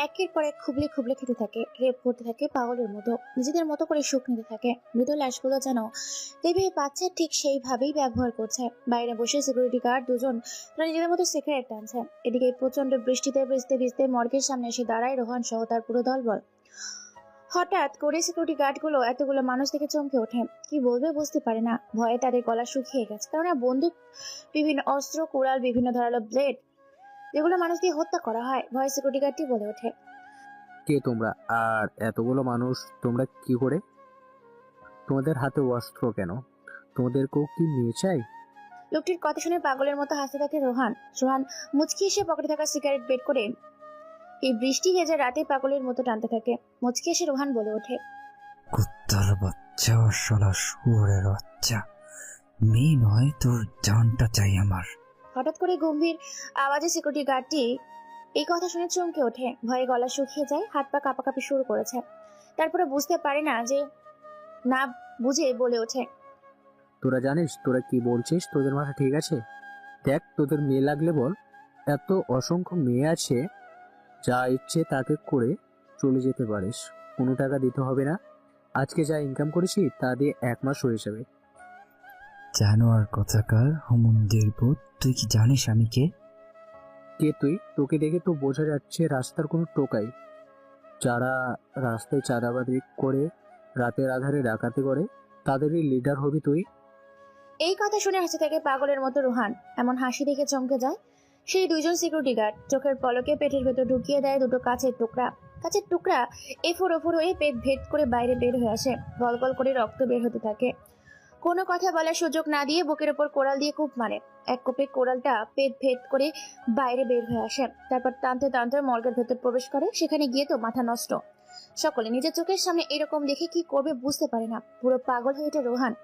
একের পর এক খুবলে খুবলে খেতে থাকে, রেপ করতে থাকে পাগলের মতো, নিজেদের মতো করে সুখ নিতে থাকে। মৃত লাশগুলো যেন যেভাবে পাচ্ছে ঠিক সেইভাবেই ব্যবহার করছে। বাইরে বসে সিকিউরিটি গার্ড দুজন তারা নিজেদের মতো সিগারেট টানছে। এদিকে প্রচন্ড বৃষ্টিতে ভিজতে ভিজতে মর্গের সামনে এসে দাঁড়ায় রোহান সহ তার পুরো দলবল। হঠাৎ করে সিকিউরিটি গার্ডগুলো এতগুলো মানুষ থেকে চমকে ওঠে। কি বলবে বুঝতে পারে না। ভয়ে তাদের গলা শুকিয়ে গেছে। কেননা বন্দুক, বিভিন্ন অস্ত্র, কুড়াল, বিভিন্ন ধারালো ব্লেড, যেগুলো মানুষ দিয়ে হত্যা করা হয়। ভয়ে সিকিউরিটি গার্ডটি বলে ওঠে, কে তোমরা? আর এতগুলো মানুষ তোমরা কি করে? তোমাদের হাতে অস্ত্র কেন? তোমাদেরকেও কি নিয়ে চাই? লোকটির কথা শুনে পাগলের মতো হাসতে থাকে রোহান। রোহান মুচকি এসে পকেটে থাকা সিগারেট বের করে এই বৃষ্টি ভেজা রাতে পাগলের মতো টানতে থাকে। মুচকি এসে রোহান বলে ওঠে, কুত্তার বাচ্চা, শালা শুয়োরের বাচ্চা, মেয়ে নয়, তোর জানটা চাই আমার। হঠাৎ করে গম্ভীর আওয়াজে সিকিউরিটি গার্ডটি এই কথা শুনে চমকে ওঠে। ভয়ে গলা শুকিয়ে যায়, হাত পা কাঁপাকাঁপি শুরু করেছে। তারপরে বুঝতে পারে না বুঝে বলে ওঠে, তোরা জানিস তোরা কি বলছিস? তোদের মাথা ঠিক আছে? দেখ, তোদের মেয়ে লাগলে বল। এত অসংখ্য মেয়ে আছে, যা ইচ্ছে তাকে করে চলে যেতে পারিস, কোনো টাকা দিতে হবে না। আজকে যা ইনকাম করেছি তা দিয়ে 1 মাস হয়ে যাবে। জানোয়ার কথাকার, হুমুন্দির ভূত, তুই কি জানিস আমি কে? কে তুই? তোকে দেখে তো বোঝা যাচ্ছে রাস্তার কোনো টোকাই, যারা রাস্তায় চাঁদাবাজি করে, রাতের আধারে ডাকাতি করে, তাদেরই লিডার হবি তুই? এই কথা শুনে হাসি থাকে পাগলের মতো রোহান। এমন হাসি দেখে চমকে যায় সেই দুইজন সিকিউরিটি গার্ড। চোখের পলকে পেটের ভেতর ঢুকিয়ে দেয় দুটো কাচের টুকরা এফোর ওফোর হয়ে পেট ভেদ করে বাইরে বের হয়ে আসে। গলগল করে রক্ত বের হতে থাকে। কোনো কথা বলার সুযোগ না দিয়ে বুকের ওপর কোড়াল দিয়ে কূপ মারে। এক কোপে কোড়ালটা পেট ভেদ করে বাইরে বের হয়ে আসে। তারপর টানতে টানতে মর্গের ভেতর প্রবেশ করে। সেখানে গিয়ে তো মাথা নষ্ট। সকলে নিজের চোখের সামনে এরকম দেখে কি করবে বুঝতে পারে না। পুরো পাগল হয়ে ওঠে রোহান।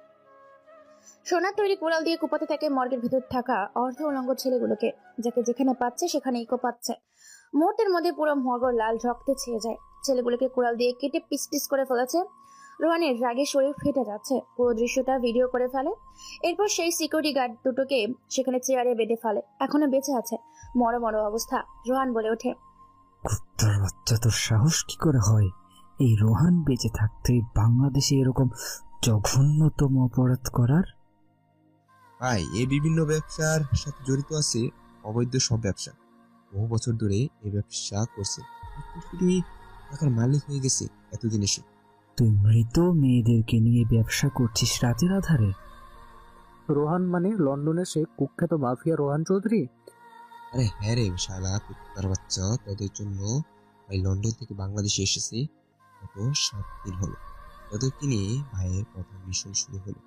সোনার তৈরি কোড়াল দিয়ে কুপাতে থাকে মর্গের ভেতর থাকা অর্ধ উলঙ্গ ছেলেগুলোকে, যাকে যেখানে পাচ্ছে সেখানেই কোপাচ্ছে। মুহূর্তের মধ্যে পুরো মর্গ লাল রক্তে ছেয়ে যায়। ছেলেগুলোকে কোড়াল দিয়ে কেটে পিস পিস করে ফেলেছে। রোহানের রাগে শরীর ফেটে যাচ্ছে। পুরো দৃশ্যটা ভিডিও করে ফেলে। এরপর সেই সিকিউরিটি গার্ড দুটোকে সেখানে চেয়ারে বেঁধে ফেলে। এখনো বেঁচে আছে, মরো অবস্থা। রোহান বলে ওঠে, কুত্তার বাচ্চা, তোর সাহস কি করে হয় এই রোহান বেঁচে থাকতে বাংলাদেশে এরকম জঘন্যতম অপরাধ করার? ভাই, এই বিভিন্ন ব্যবসার সাথে জড়িত আছে অবৈধ সব ব্যবসা। বহু বছর ধরে এই ব্যবসা করছে, কোটি টাকার মালিক হয়ে গেছে এতদিন এসে। তুই মৃত মেয়েদেরকে নিয়ে ব্যবসা করছিস রাতের আধারে? রোহান মানে লন্ডনের সে কুখ্যাত মাফিয়া রোহান চৌধুরী? আরে হ্যাঁ রে শালা কুত্তার বাচ্চা, তোদের জন্য ভাই লন্ডন থেকে বাংলাদেশে এসেছি। গত 7 দিন হলো তোদেরকে নিয়ে ভাইয়ের প্রথম মিশন শুরু হলো।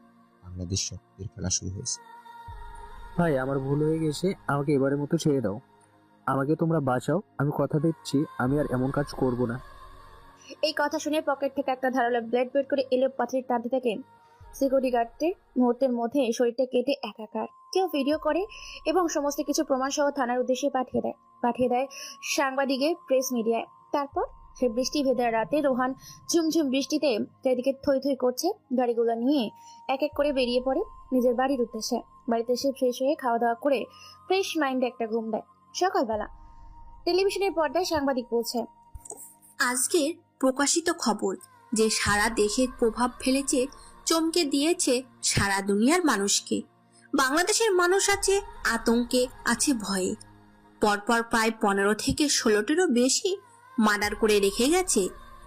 বাংলাদেশ শক্তির খেলা শুরু হয়েছে। ভাই আমার ভুল হয়ে গেছে, আমাকে এবারের মতো ছেড়ে দাও। আমাকে তোমরা বাঁচাও, আমি কথা দিচ্ছি আমি আর এমন কাজ করব না। এই কথা শুনে পকেট থেকে একটা ধারালো ব্লেড বের করে এলো পাথরের টানতে থেকে সিকিউরিটি গার্ডটির মুহূর্তের মধ্যে শরীরটা কেটে একাকার। কেউ ভিডিও করে এবং সমস্ত কিছু প্রমাণ সহ থানার উদ্দেশ্যে পাঠিয়ে দেয় সাংবাদিকের প্রেস মিডিয়ায়। তারপর সে বৃষ্টি ভেজা রাতে রোহান ঝুমঝুম বৃষ্টিতে চারিদিকে থই থই করছে গাড়িগুলো নিয়ে এক এক করে বেরিয়ে পড়ে নিজের বাড়ির উদ্দেশ্যে। বাড়িতে এসে ফ্রেশ হয়ে খাওয়া দাওয়া করে ফ্রেশ মাইন্ডে একটা ঘুম দেয়। সকালবেলা টেলিভিশনের পর্দায় সাংবাদিক বলছে, আজকের প্রকাশিত খবর যে সারা দেশের প্রভাব ফেলেছে, চমকে দিয়েছে সারা দুনিয়ার মানুষকে। বাংলাদেশের মানুষ আছে আতঙ্কে, আছে ভয়ে। পরপর প্রায় 15 থেকে 16টিরও বেশি মার্ডার করে রেখে গেছে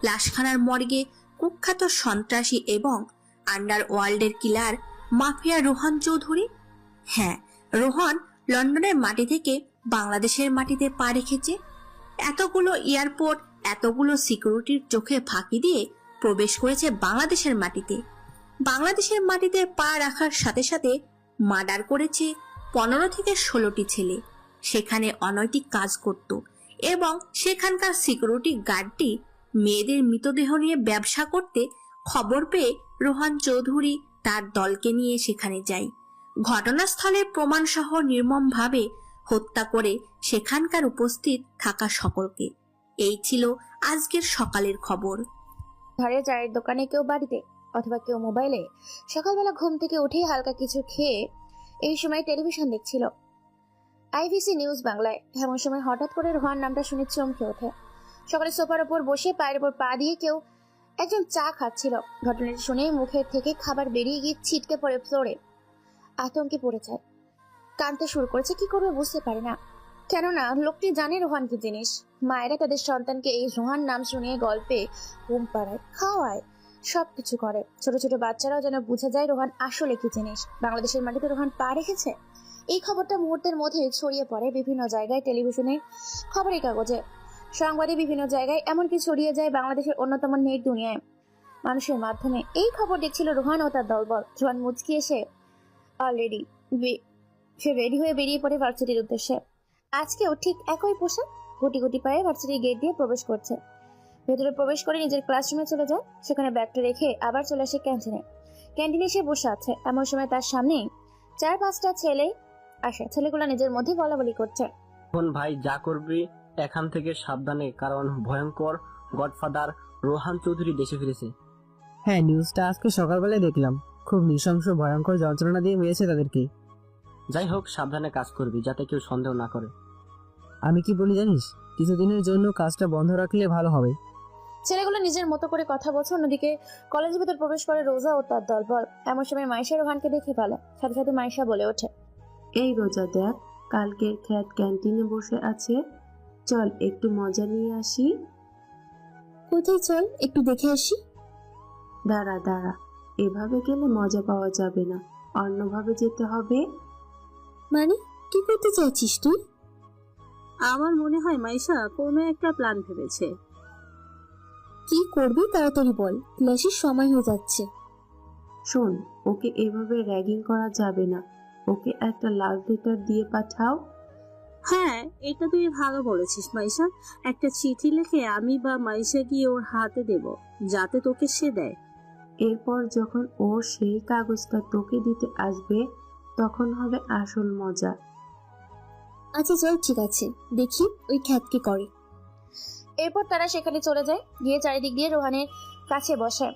লাশখানার মর্গে কুখ্যাত সন্ত্রাসী এবং আন্ডারওয়ার্ল্ডের কিলার মাফিয়া রোহান চৌধুরী। হ্যাঁ, রোহান লন্ডনের মাটি থেকে বাংলাদেশের মাটিতে পা রেখেছে। এতগুলো এয়ারপোর্ট, এতগুলো সিকিউরিটির চোখে ফাঁকি দিয়ে প্রবেশ করেছে বাংলাদেশের মাটিতে। বাংলাদেশের মাটিতে পা রাখার সাথে সাথে মার্ডার করেছে 15 থেকে 16টি ছেলে। সেখানে অনৈতিক কাজ করত এবং সেখানকার সিকিউরিটি গার্ডটি মেয়েদের মৃতদেহ নিয়ে ব্যবসা করতে খবর পেয়ে রোহান চৌধুরী তার দলকে নিয়ে সেখানে যায়। ঘটনাস্থলে প্রমাণসহ নির্মমভাবে হত্যা করে সেখানকার উপস্থিত থাকা সকলকে। এই ছিল আজকের সকালের খবর। ধারে চায়ের দোকানে, কেউ বাড়িতে, অথবা কেউ মোবাইলে সকালবেলা ঘুম থেকে উঠেই হালকা কিছু খেয়ে এই সময় টেলিভিশন দেখছিল। আইবিসি নিউজ বাংলায়। এমন সময় হঠাৎ করে রোহান নামটা শুনে চমকে ওঠে। সকালে সোফার ওপর বসে পায়ের ওপর পা দিয়ে কেউ একজন চা খাচ্ছিল। ঘটনাটি শুনে মুখের থেকে খাবার বেরিয়ে গিয়ে ছিটকে পড়ে ফ্লোরে। আতঙ্কে পড়ে যায়, কাঁদতে শুরু করেছে। কি করবে বুঝতে পারে না, কেননা লোকটি জানে রোহান কি জিনিস। মায়েরা তাদের সন্তানকে এই রোহান নাম শুনিয়ে গল্পে ঘুম পাড়ায়, খাওয়ায়, সবকিছু করে। ছোট ছোট বাচ্চারাও যেন বুঝে যায় রোহান আসলে কি জিনিস। বাংলাদেশের মাটিতে রোহান পা রেখেছে। এই খবরটা মুহূর্তের মধ্যে ছড়িয়ে পড়ে বিভিন্ন জায়গায়, টেলিভিশনে, খবরের কাগজে, সংবাদে, বিভিন্ন জায়গায়, এমনকি ছড়িয়ে যায় বাংলাদেশের অন্যতম নেট দুনিয়ায় মানুষের মাধ্যমে। এই খবর দেখছিল রোহান ও তার দলবল। রোহান মুচকি এসে অলরেডি সে রেডি হয়ে বেরিয়ে পড়ে ভার্সিটির উদ্দেশ্যে। আজকেও ঠিক একই পোশাক, গুটি গুটি পায়ে ভার্সিটির গেট দিয়ে প্রবেশ করছে। ভেতরে প্রবেশ করে নিজের ক্লাসরুমে চলে যায়। সেখানে ব্যাগটা রেখে আবার চলে আসে ক্যান্টিনে। ক্যান্টিনে সে বসে আছে। এমন সময় তার সামনে 4-5টা ছেলে আসে। ছেলেগুলো নিজের মধ্যে বলাবলি করছে। এখন ভাই যা করবি এখান থেকে সাবধানে, কারণ ভয়ঙ্কর গডফাদার রোহান চৌধুরী দেশে ফিরেছে। হ্যাঁ, নিউজটা আজকে সকালবেলায় দেখলাম। খুব নৃশংস, ভয়ঙ্কর যন্ত্রণা দিয়ে মেরেছে তাদেরকে। যাই হোক, সাবধানে কাজ করবি যাতে কেউ সন্দেহ না করে। আমি কি বলি জানিস, কিছুদিনের জন্য কাজটা বন্ধ রাখলে ভালো হবে। ছেলেগুলো নিজের মতো করে কথা বলছে। অন্যদিকে কলেজের ভেতর প্রবেশ করে রোজা ও তার দলবল। এমন সময় মাইশা রোহানকে দেখে ফেলে। সাথে সাথে মাইশা বলে ওঠে, এই রোজা দেখ, কালকের খ্যাত ক্যান্টিনে বসে আছে, চল একটু মজা নিয়ে আসি। কোথায়? চল একটু দেখে আসি। দাঁড়া দাঁড়া, এভাবে গেলে মজা পাওয়া যাবে না, অন্যভাবে যেতে হবে। মানে কি করতে চাইছিস তুই? আমার মনে হয় মাইশা কোনো একটা প্ল্যান ভেবেছে। কি করবি তাড়াতাড়ি বল, ক্লাসের সময় হয়ে যাচ্ছে। শোন, ওকে এভাবে র্যাগিং করা যাবে না, ওকে একটা লাভ লেটার দিয়ে পাঠাও। হ্যাঁ, এটা তুই ভালো বলেছিস মাইশা। একটা চিঠি লিখে আমি বা মাইশা গিয়ে ওর হাতে দেব, যাতে তোকে সে দেয়। এরপর যখন ও সেই কাগজটা তোকে দিতে আসবে, তখন হবে আসল মজা। আচ্ছা চল, ঠিক আছে, দেখি ওই খ্যাতকে করে। এরপর তারা সেখানে চলে যায়। গিয়ে চারিদিক দিয়ে রোহানের কাছে বসে।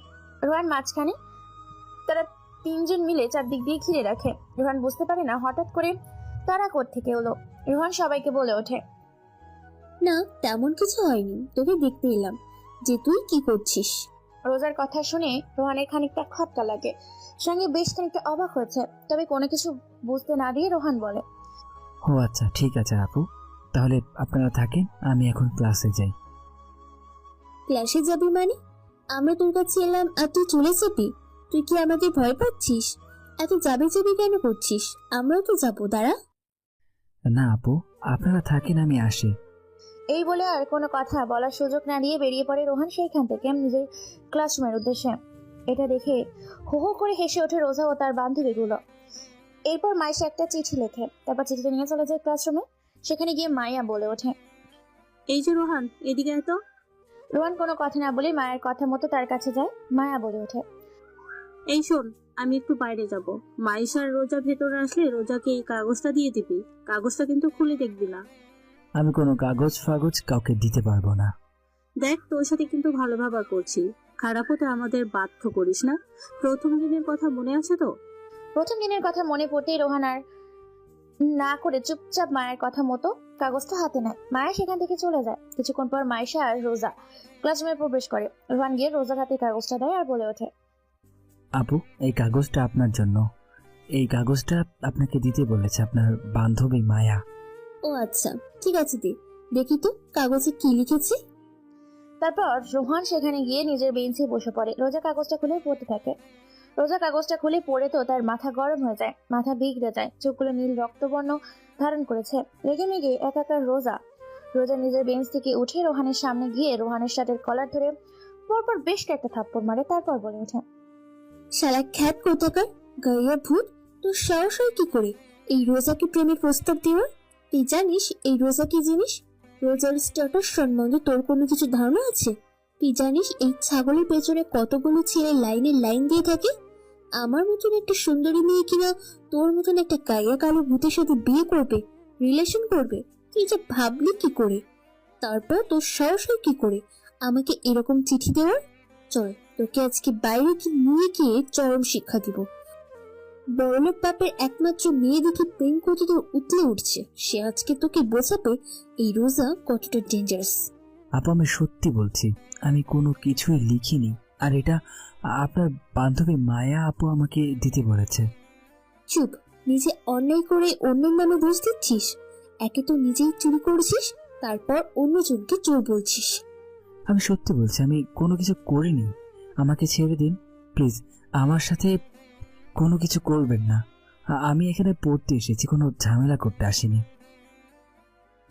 রোহান মাঝখানে। তারা 3জন মিলে চারদিক দিয়ে ঘিরে রাখে। রোহান বুঝতে পারে না হঠাৎ করে তারা কোত্থেকে এলো। রোহান সবাইকে বলে ওঠে, না তেমন কিছু হয়নি, তোকে দেখতে এলাম যে তুই কি করছিস। রোজার কথা শুনে রোহানের খানিকটা খটকা লাগে, সঙ্গে বেশ খানিকটা অবাক হয়েছে। তবে কোনো কিছু বুঝতে না দিয়ে রোহান বলে, ও আচ্ছা, ঠিক আছে আপু, তাহলে আপনারা থাকেন, আমি এখন ক্লাসে যাই। ক্লাসে যাবি মানে? আমরা তোর কাছে এলাম আর তুই চলে যাবি? তুই কি আমাদের ভয় পাচ্ছিস? এত যাবি যাবি কেন করছিস? আমরাও তো যাবো, দাঁড়া। না আপু, আপনারা থাকেন, আমি আসি। এই বলে আর কোনো কথা বলার সুযোগ না দিয়ে বেরিয়ে পড়ে রোহান সেইখান থেকে নিজের ক্লাসরুমের উদ্দেশ্যে। এটা দেখে হো হো করে হেসে ওঠে রোজা ও তার বান্ধবীগুলো। এরপর মাইশা একটা চিঠি লেখে, তারপর চিঠিটা নিয়ে চলে যায় ক্লাসরুমে। সেখানে গিয়ে মায়া বলে ওঠে, এই যে রোহান, এদিকে আয় তো। রোহান কোনো কথা না বলে মায়ের কথা মতো তার কাছে যায়। মায়া বলে ওঠে, এই শোন, আমি একটু বাইরে যাব। মাইশার রোজা ভেতরে আসলে রোজাকে এই কাগজটা দিয়ে দিবি। কাগজটা কিন্তু খুলে দেখবি না। আমি কোনো কাগজ ফাগজ কাউকে দিতে পারবো না। দেখ, তোর সাথে কিন্তু ভালো ব্যবহার করছি, খারাপ হতে আমাদের বাধ্য করিস না। প্রথম দিনের কথা মনে আছে তো? প্রথম দিনের কথা মনে পড়তেই রোহান আর না করে চুপচাপ মায়ের কথা মতো কাগজটা হাতে নেয়। মায়া সেখান থেকে চলে যায়। কিছুক্ষণ পর মাইশা আর রোজা ক্লাসরুমে প্রবেশ করে। রোহান গিয়ে রোজার হাতে কাগজটা দেয় আর বলে ওঠে, আপু, এই কাগজটা আপনার জন্য। এই কাগজটা আপনাকে দিতে বলেছে আপনার বান্ধবী মায়া। ও আচ্ছা, ঠিক আছে, দেখি তো কাগজে কি লিখেছে। তারপর রোহান সেখানে গিয়ে নিজের বেঞ্চে বসে পড়ে। রোজা কাগজটা খুলে পড়তে থাকে। রোজা কাগজটা খুলে পড়ে তো তার মাথা গরম হয়ে যায়, মাথা বিগড়ে যায়, চোখগুলো নীল রক্তবর্ণ ধারণ করেছে। রেগে মেগে একাকার রোজা নিজের বেঞ্চ থেকে উঠে রোহানের সামনে গিয়ে রোহানের শার্টের কলার ধরে পরপর বেশ কয়েকটা থাপ্পড় মারে। তারপর বলে ওঠে, শালা খ্যাত কোথাকার গাইয়া ভূত, তোর সাহস হয় কি করে এই রোজাকে প্রেমের প্রস্তাব দেওয়ার? তুই জানিস এই রোজা কি জিনিস? রোজার স্ট্যাটাস সম্বন্ধে তোর কোনো কিছু ধারণা আছে? তুই জানিস এই ছাগলের পেছনে কতগুলো ছেলে লাইন দিয়ে থাকে? আমার মতন একটা সুন্দরী মেয়ে কিনা তোর মতন একটা গাইয়া কালো ভূতের সাথে বিয়ে করবে, রিলেশন করবে? তুই যে ভাবলি কি করে? তারপর তোর সাহস হয় কি করে আমাকে এরকম চিঠি দেওয়ার? চল, তোকে আজকে বাইরে কি নিয়ে গিয়ে চরম শিক্ষা দিব। বড়লোক বাপের একমাত্র মেয়ে দেখে প্রেম কত তোর উতলে উঠছে, সে আজকে তোকে বোঝাবে এই রোজা কতটা ডেঞ্জারাস। আপু, আমি সত্যি বলছি, আমি কোনো কিছুই লিখিনি। আর এটা আপনার বান্ধবী মায়া আপু আমাকে দিতে বলেছে। চুপ, নিজে অন্যায় করে অন্যের নামে দোষ দিচ্ছিস। একে তো নিজেই চুরি করছিস, তারপর অন্যজনকে চোর বলছিস। আমি সত্যি বলছি, আমি কোনো কিছু করিনি। আমাকে ছেড়ে দিন প্লিজ, আমার সাথে কোনো কিছু করবেন না। আমি এখানে পড়তে এসেছি, কোনো ঝামেলা করতে আসিনি।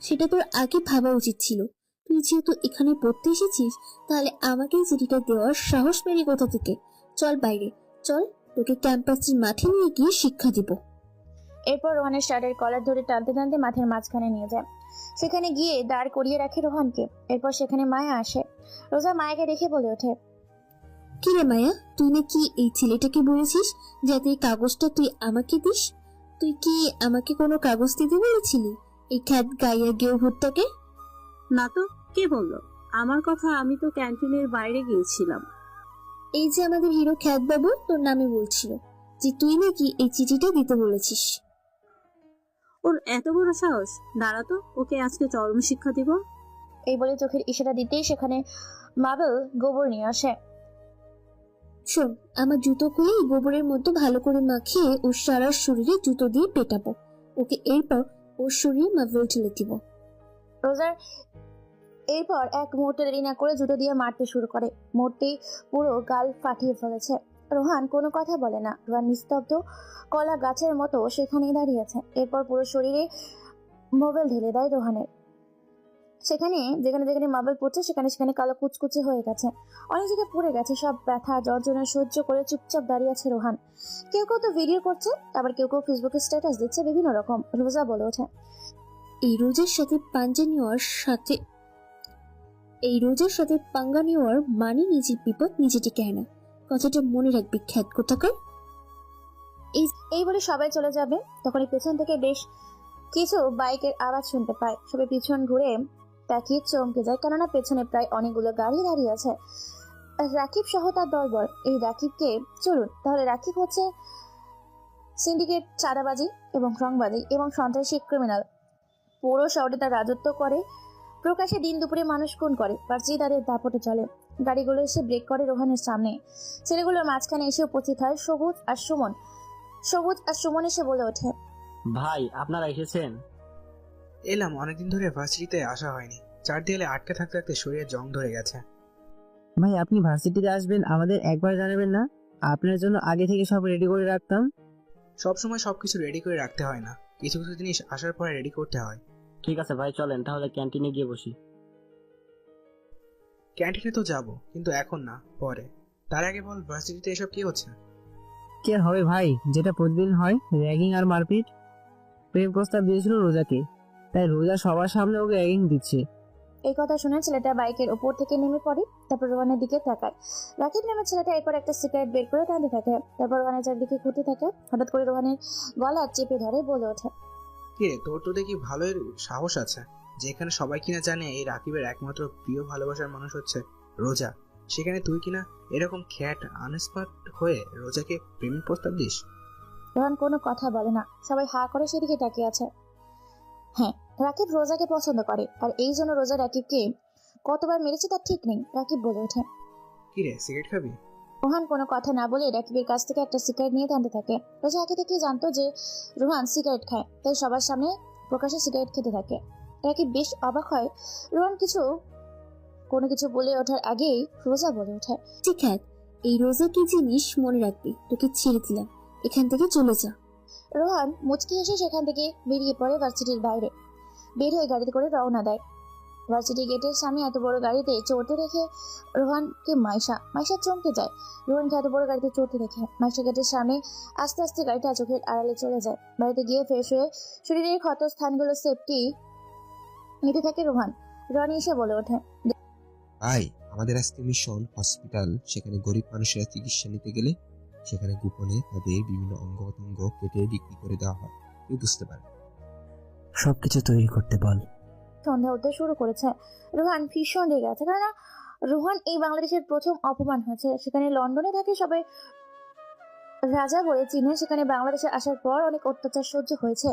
সেটা তোর আগে ভাবা উচিত ছিল। তুই যেহেতু এখানে পড়তে এসেছিস, তাহলে আমাকেই চিঠিটা দেওয়ার সাহস পেলি কোথা থেকে? চল বাইরে, চল, তোকে ক্যাম্পাসের মাঠে নিয়ে গিয়ে শিক্ষা দিব। এরপর রোহানের শার্টের কলার ধরে টানতে টানতে মাঠের মাঝখানে নিয়ে যায়। সেখানে গিয়ে দাঁড় করিয়ে রাখে রোহানকে। এরপর সেখানে মায়া আসে। রোজা মায়াকে দেখে বলে ওঠে, কি রে মায়া, তুই নাকি এই ছেলেটাকে বলেছিস যাতে এই কাগজটা তুই আমাকে দিস? তুই কি আমাকে কোনো কাগজ দিতে বলেছিলি এই খ্যাত গাইয়া গেও ভূতটাকে? না তো, কে বললো আমার কথা? আমি তো ক্যান্টিনের বাইরে গিয়েছিলাম। এই যে আমাদের হিরো খ্যাত বাবু তোর নামে বলছিল যে তুই নাকি এই চিঠিটা দিতে বলেছিস। ওর এত বড় সাহস! দাঁড়া তো, ওকে আজকে চরম শিক্ষা দিব। এই বলে চোখের ইশারা দিতেই সেখানে মাবেল গোবর নিয়ে আসে। শোন, আমার জুতো খুলে এই গোবরের মধ্যে ভালো করে মাখিয়ে ওর সারা শরীরে জুতো দিয়ে পেটাবো ওকে। এরপর ওর শরীরে মার্বেল ঢেলে দিব। রোজার এরপর এক মুহূর্তে দেরি না করে জুতো দিয়ে মারতে শুরু করে। মূর্তি পুরো গাল ফাটিয়ে ফেলেছে। রোহান কোনো কথা বলে না। রোহান নিস্তব্ধ কলা গাছের মতো সেখানেই দাঁড়িয়ে আছে। এরপর পুরো শরীরে মোবাইল ঢেলে দেয় রোহানের। যেখানে যেখানে মার্বেল পড়ছে সেখানে কালো কুচকুচে হয়ে গেছে। অনেক জায়গায় পড়ে গেছে। সব ব্যথা যন্ত্রণা সহ্য করে চুপচাপ দাঁড়িয়ে আছে রোহান। কেউ তো ভিডিও করছে, আবার কেউ ফেসবুকে স্ট্যাটাস দিচ্ছে বিভিন্ন রকম। রোজা বলে ওঠে, এই রোজার সাথে পাঙ্গা নেওয়ার মানে নিজের বিপদ নিজে ডেকে আনা। কথাটা মনে রাখবি খ্যাত কোথাকার। এই বলে সবাই চলে যাবে। তখনই পেছন থেকে বেশ কিছু বাইকের আওয়াজ শুনতে পায়। সবাই পিছন ঘুরে তাকিয়ে চমকে যায়, কেননা পেছনে প্রায় অনেকগুলো গাড়ি দাঁড়িয়ে আছে। রাকিব সহ তার দলবল। এই রাকিবকে চলুন তাহলে, রাকিব হচ্ছে সিন্ডিকেট, চাঁদাবাজি এবং রংবাজি এবং সন্ত্রাসী ক্রিমিনাল। পুরো শহরে তার রাজত্ব করে। প্রকাশে দিন দুপুরে মানুষ খুন করে, পার্জি তাদের দাপটে চলে। গাড়িগুলো এসে ব্রেক করে রোহানের সামনে। ছেলেগুলোর মাঝখানে এসে উপস্থিত হয় সবুজ আর সুমন এসে বলে ওঠে, ভাই, আপনারা এসেছেন? এলাম, অনেকদিন ধরে ভার্সিটিতে আসা হয়নি। 4 দেয়ালে আটকে থাকতে থাকতে শরীরে জং ধরে গেছে। ভাই, আপনি ভার্সিটিতে আসবেন আমাদের একবার জানাবেন না? আপনার জন্য আগে থেকে সব রেডি করে রাখতাম। সবসময় সবকিছু রেডি করে রাখতে হয় না, কিছু কিছু জিনিস আসার পরে রেডি করতে হয়। ঠিক আছে ভাই, চলেন তাহলে ক্যান্টিনে গিয়ে বসি। ক্যান্টিনে তো যাব, কিন্তু এখন না, পরে। তার আগে বল, ভার্সিটিতে এসব কি হচ্ছে? কি আর হবে ভাই, যেটা প্রতিদিন হয়, র্যাগিং আর মারপিট। প্রেম প্রস্তাব দিয়েছিল রোজাকে, তাই রোজা সবার সামনে ওকে র্যাগিং দিচ্ছে। এই কথা শুনে ছেলেটা বাইকের ওপর থেকে নেমে পড়ে, তারপর রোহানের দিকে তাকায়। রাকিব নামের ছেলেটা এরপর একটা সিগারেট বের করে টানতে থাকে, তারপর রোহানের চারদিকে ঘুরতে থাকে। হঠাৎ করে রোহানের গলা চেপে ধরে বলে ওঠে, কি রে, তোর তো দেখি ভালোই সাহস আছে, যে এখানে সবাই কিনা জানে এই রাকিবের একমাত্র প্রিয় ভালোবাসার মানুষ হচ্ছে রোজা, সেখানে তুই কিনা এরকম খ্যাট আনস্পার্ট হয়ে রোজাকে প্রেমের প্রস্তাব দিস? রোহান কোনো কথা বলে না, সবাই হা করে সেদিকে তাকিয়ে আছে। হ্যাঁ, রাকিব রোজাকে পছন্দ করে, আর এই জন্য রোজা রাকিবকে কতবার মেরেছে তার ঠিক নেই। রাকিব বলে ওঠে, কি রে, সিগারেট খাবি? রোহান কোনো কথা না বলে রাকিবের কাছ থেকে একটা সিগারেট নিয়ে টানতে থাকে। রোজা আগে থেকেই জানতো যে রোহান সিগারেট খায়, তাই সবার সামনে প্রকাশ্যে সিগারেট খেতে থাকে। রাকিব বেশ অবাক হয়। রোহান কোনো কিছু বলে ওঠার আগেই রোজা বলে ওঠে, ঠিক আছে, এই রোজা কি জিনিস মনে রাখবি, তোকে ছেড়ে দিলাম, এখান থেকে চলে যা। রোহান মুচকি এসে সেখান থেকে বেরিয়ে পড়ে ভার্সিটির বাইরে। বের হয়ে গাড়িতে করে রওনা দেয়। ভার্সিটি গেটের সামনে এত বড় গাড়িতে চড়তে দেখে রোহানকে মাইশা চমকে যায়। রোহানকে এত বড় গাড়িতে চড়তে দেখে মাইশা গেটের সামনে আস্তে আস্তে গাড়িটা চোখের আড়ালে চলে যায়। বাড়িতে গিয়ে ফ্রেশ হয়ে শরীরের ক্ষত স্থানগুলো সেফটি নিতে থাকে রোহান। রনি এসে বলে ওঠে, ভাই, আমাদের আজকে মিশন হসপিটাল। সেখানে গরিব মানুষেরা চিকিৎসা নিতে গেলে সেখানে গোপনে তাদের বিভিন্ন অঙ্গ প্রত্যঙ্গ কেটে বিক্রি করে দেওয়া হয়, কেউ বুঝতে পারে। সবকিছু তৈরি করতে বল। সন্ধ্যা হতে শুরু করেছে। রোহান ভীষণ রেগে আছে, কারণ রোহান এই বাংলাদেশের প্রথম অপমান হয়েছে। সেখানে লন্ডনে থাকে সবাই রাজা বলে চিনে, সেখানে বাংলাদেশে আসার পর অনেক অত্যাচার সহ্য হয়েছে।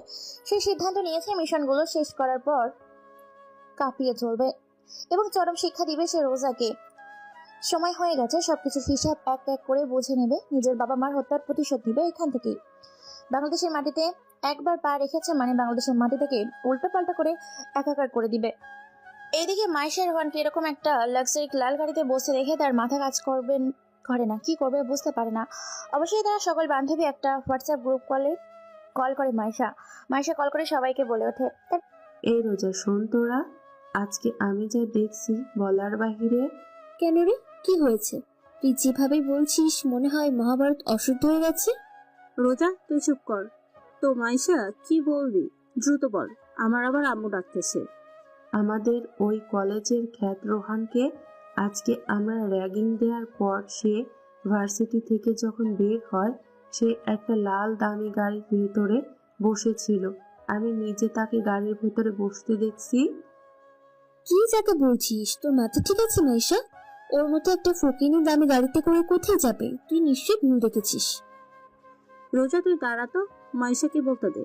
সেই সিদ্ধান্ত নিয়েছে মিশনগুলো শেষ করার পর কাঁপিয়ে চলবে এবং চরম শিক্ষা দিবে সে রোজাকে। সময় হয়ে গেছে, সবকিছুর হিসাব এক এক করে বুঝে নেবে, নিজের বাবা মার হত্যার প্রতিশোধ নিবে এখান থেকেই। বাংলাদেশের মাটিতে একবার পা রেখেছে মানে বাংলাদেশের মাটি থেকে উল্টো পাল্টা করে একাকার করে দিবে। এইদিকে মাইশা রোহানকে এরকম একটা লাক্সারি লাল গাড়িতে বসে রেখে তার মাথা কাজ করে না, কি করবে বুঝতে পারে না। অবশ্যই তারা সকল বান্ধবী একটা হোয়াটসঅ্যাপ গ্রুপ কল করে মাইশা কল করে সবাইকে বলে ওঠে, এই রোজা, শোন তোরা, আজকে আমি যা দেখছি বলার বাহিরে। কেন রে, কি হয়েছে? তুই যেভাবে বলছিস মনে হয় মহাভারত অশুদ্ধ হয়ে গেছে। রোজা, তুই চুপ কর তো। মাইশা, কি বলবি দ্রুত বল, আমার আবার আম্মু ডাকতেছে। আমাদের ওই কলেজের খ্যাত রোহানকে আজকে আমরা র্যাগিং দেওয়ার পর সে ভার্সিটি থেকে যখন বের হয়, সে একটা লাল দামি গাড়ির ভেতরে বসেছিল। আমি নিজে তাকে গাড়ির ভেতরে বসতে দেখছি। কি যাকে বলছিস, তোর মাথা ঠিক আছে মাইশা? ওর মতো একটা ফকিনি দামি গাড়িতে করে কোথায় যাবে? তুই নিশ্চয়ই ভুল দেখেছিস। রোজা, তুই দাঁড়া তো, মাইশাকে বলতে দে।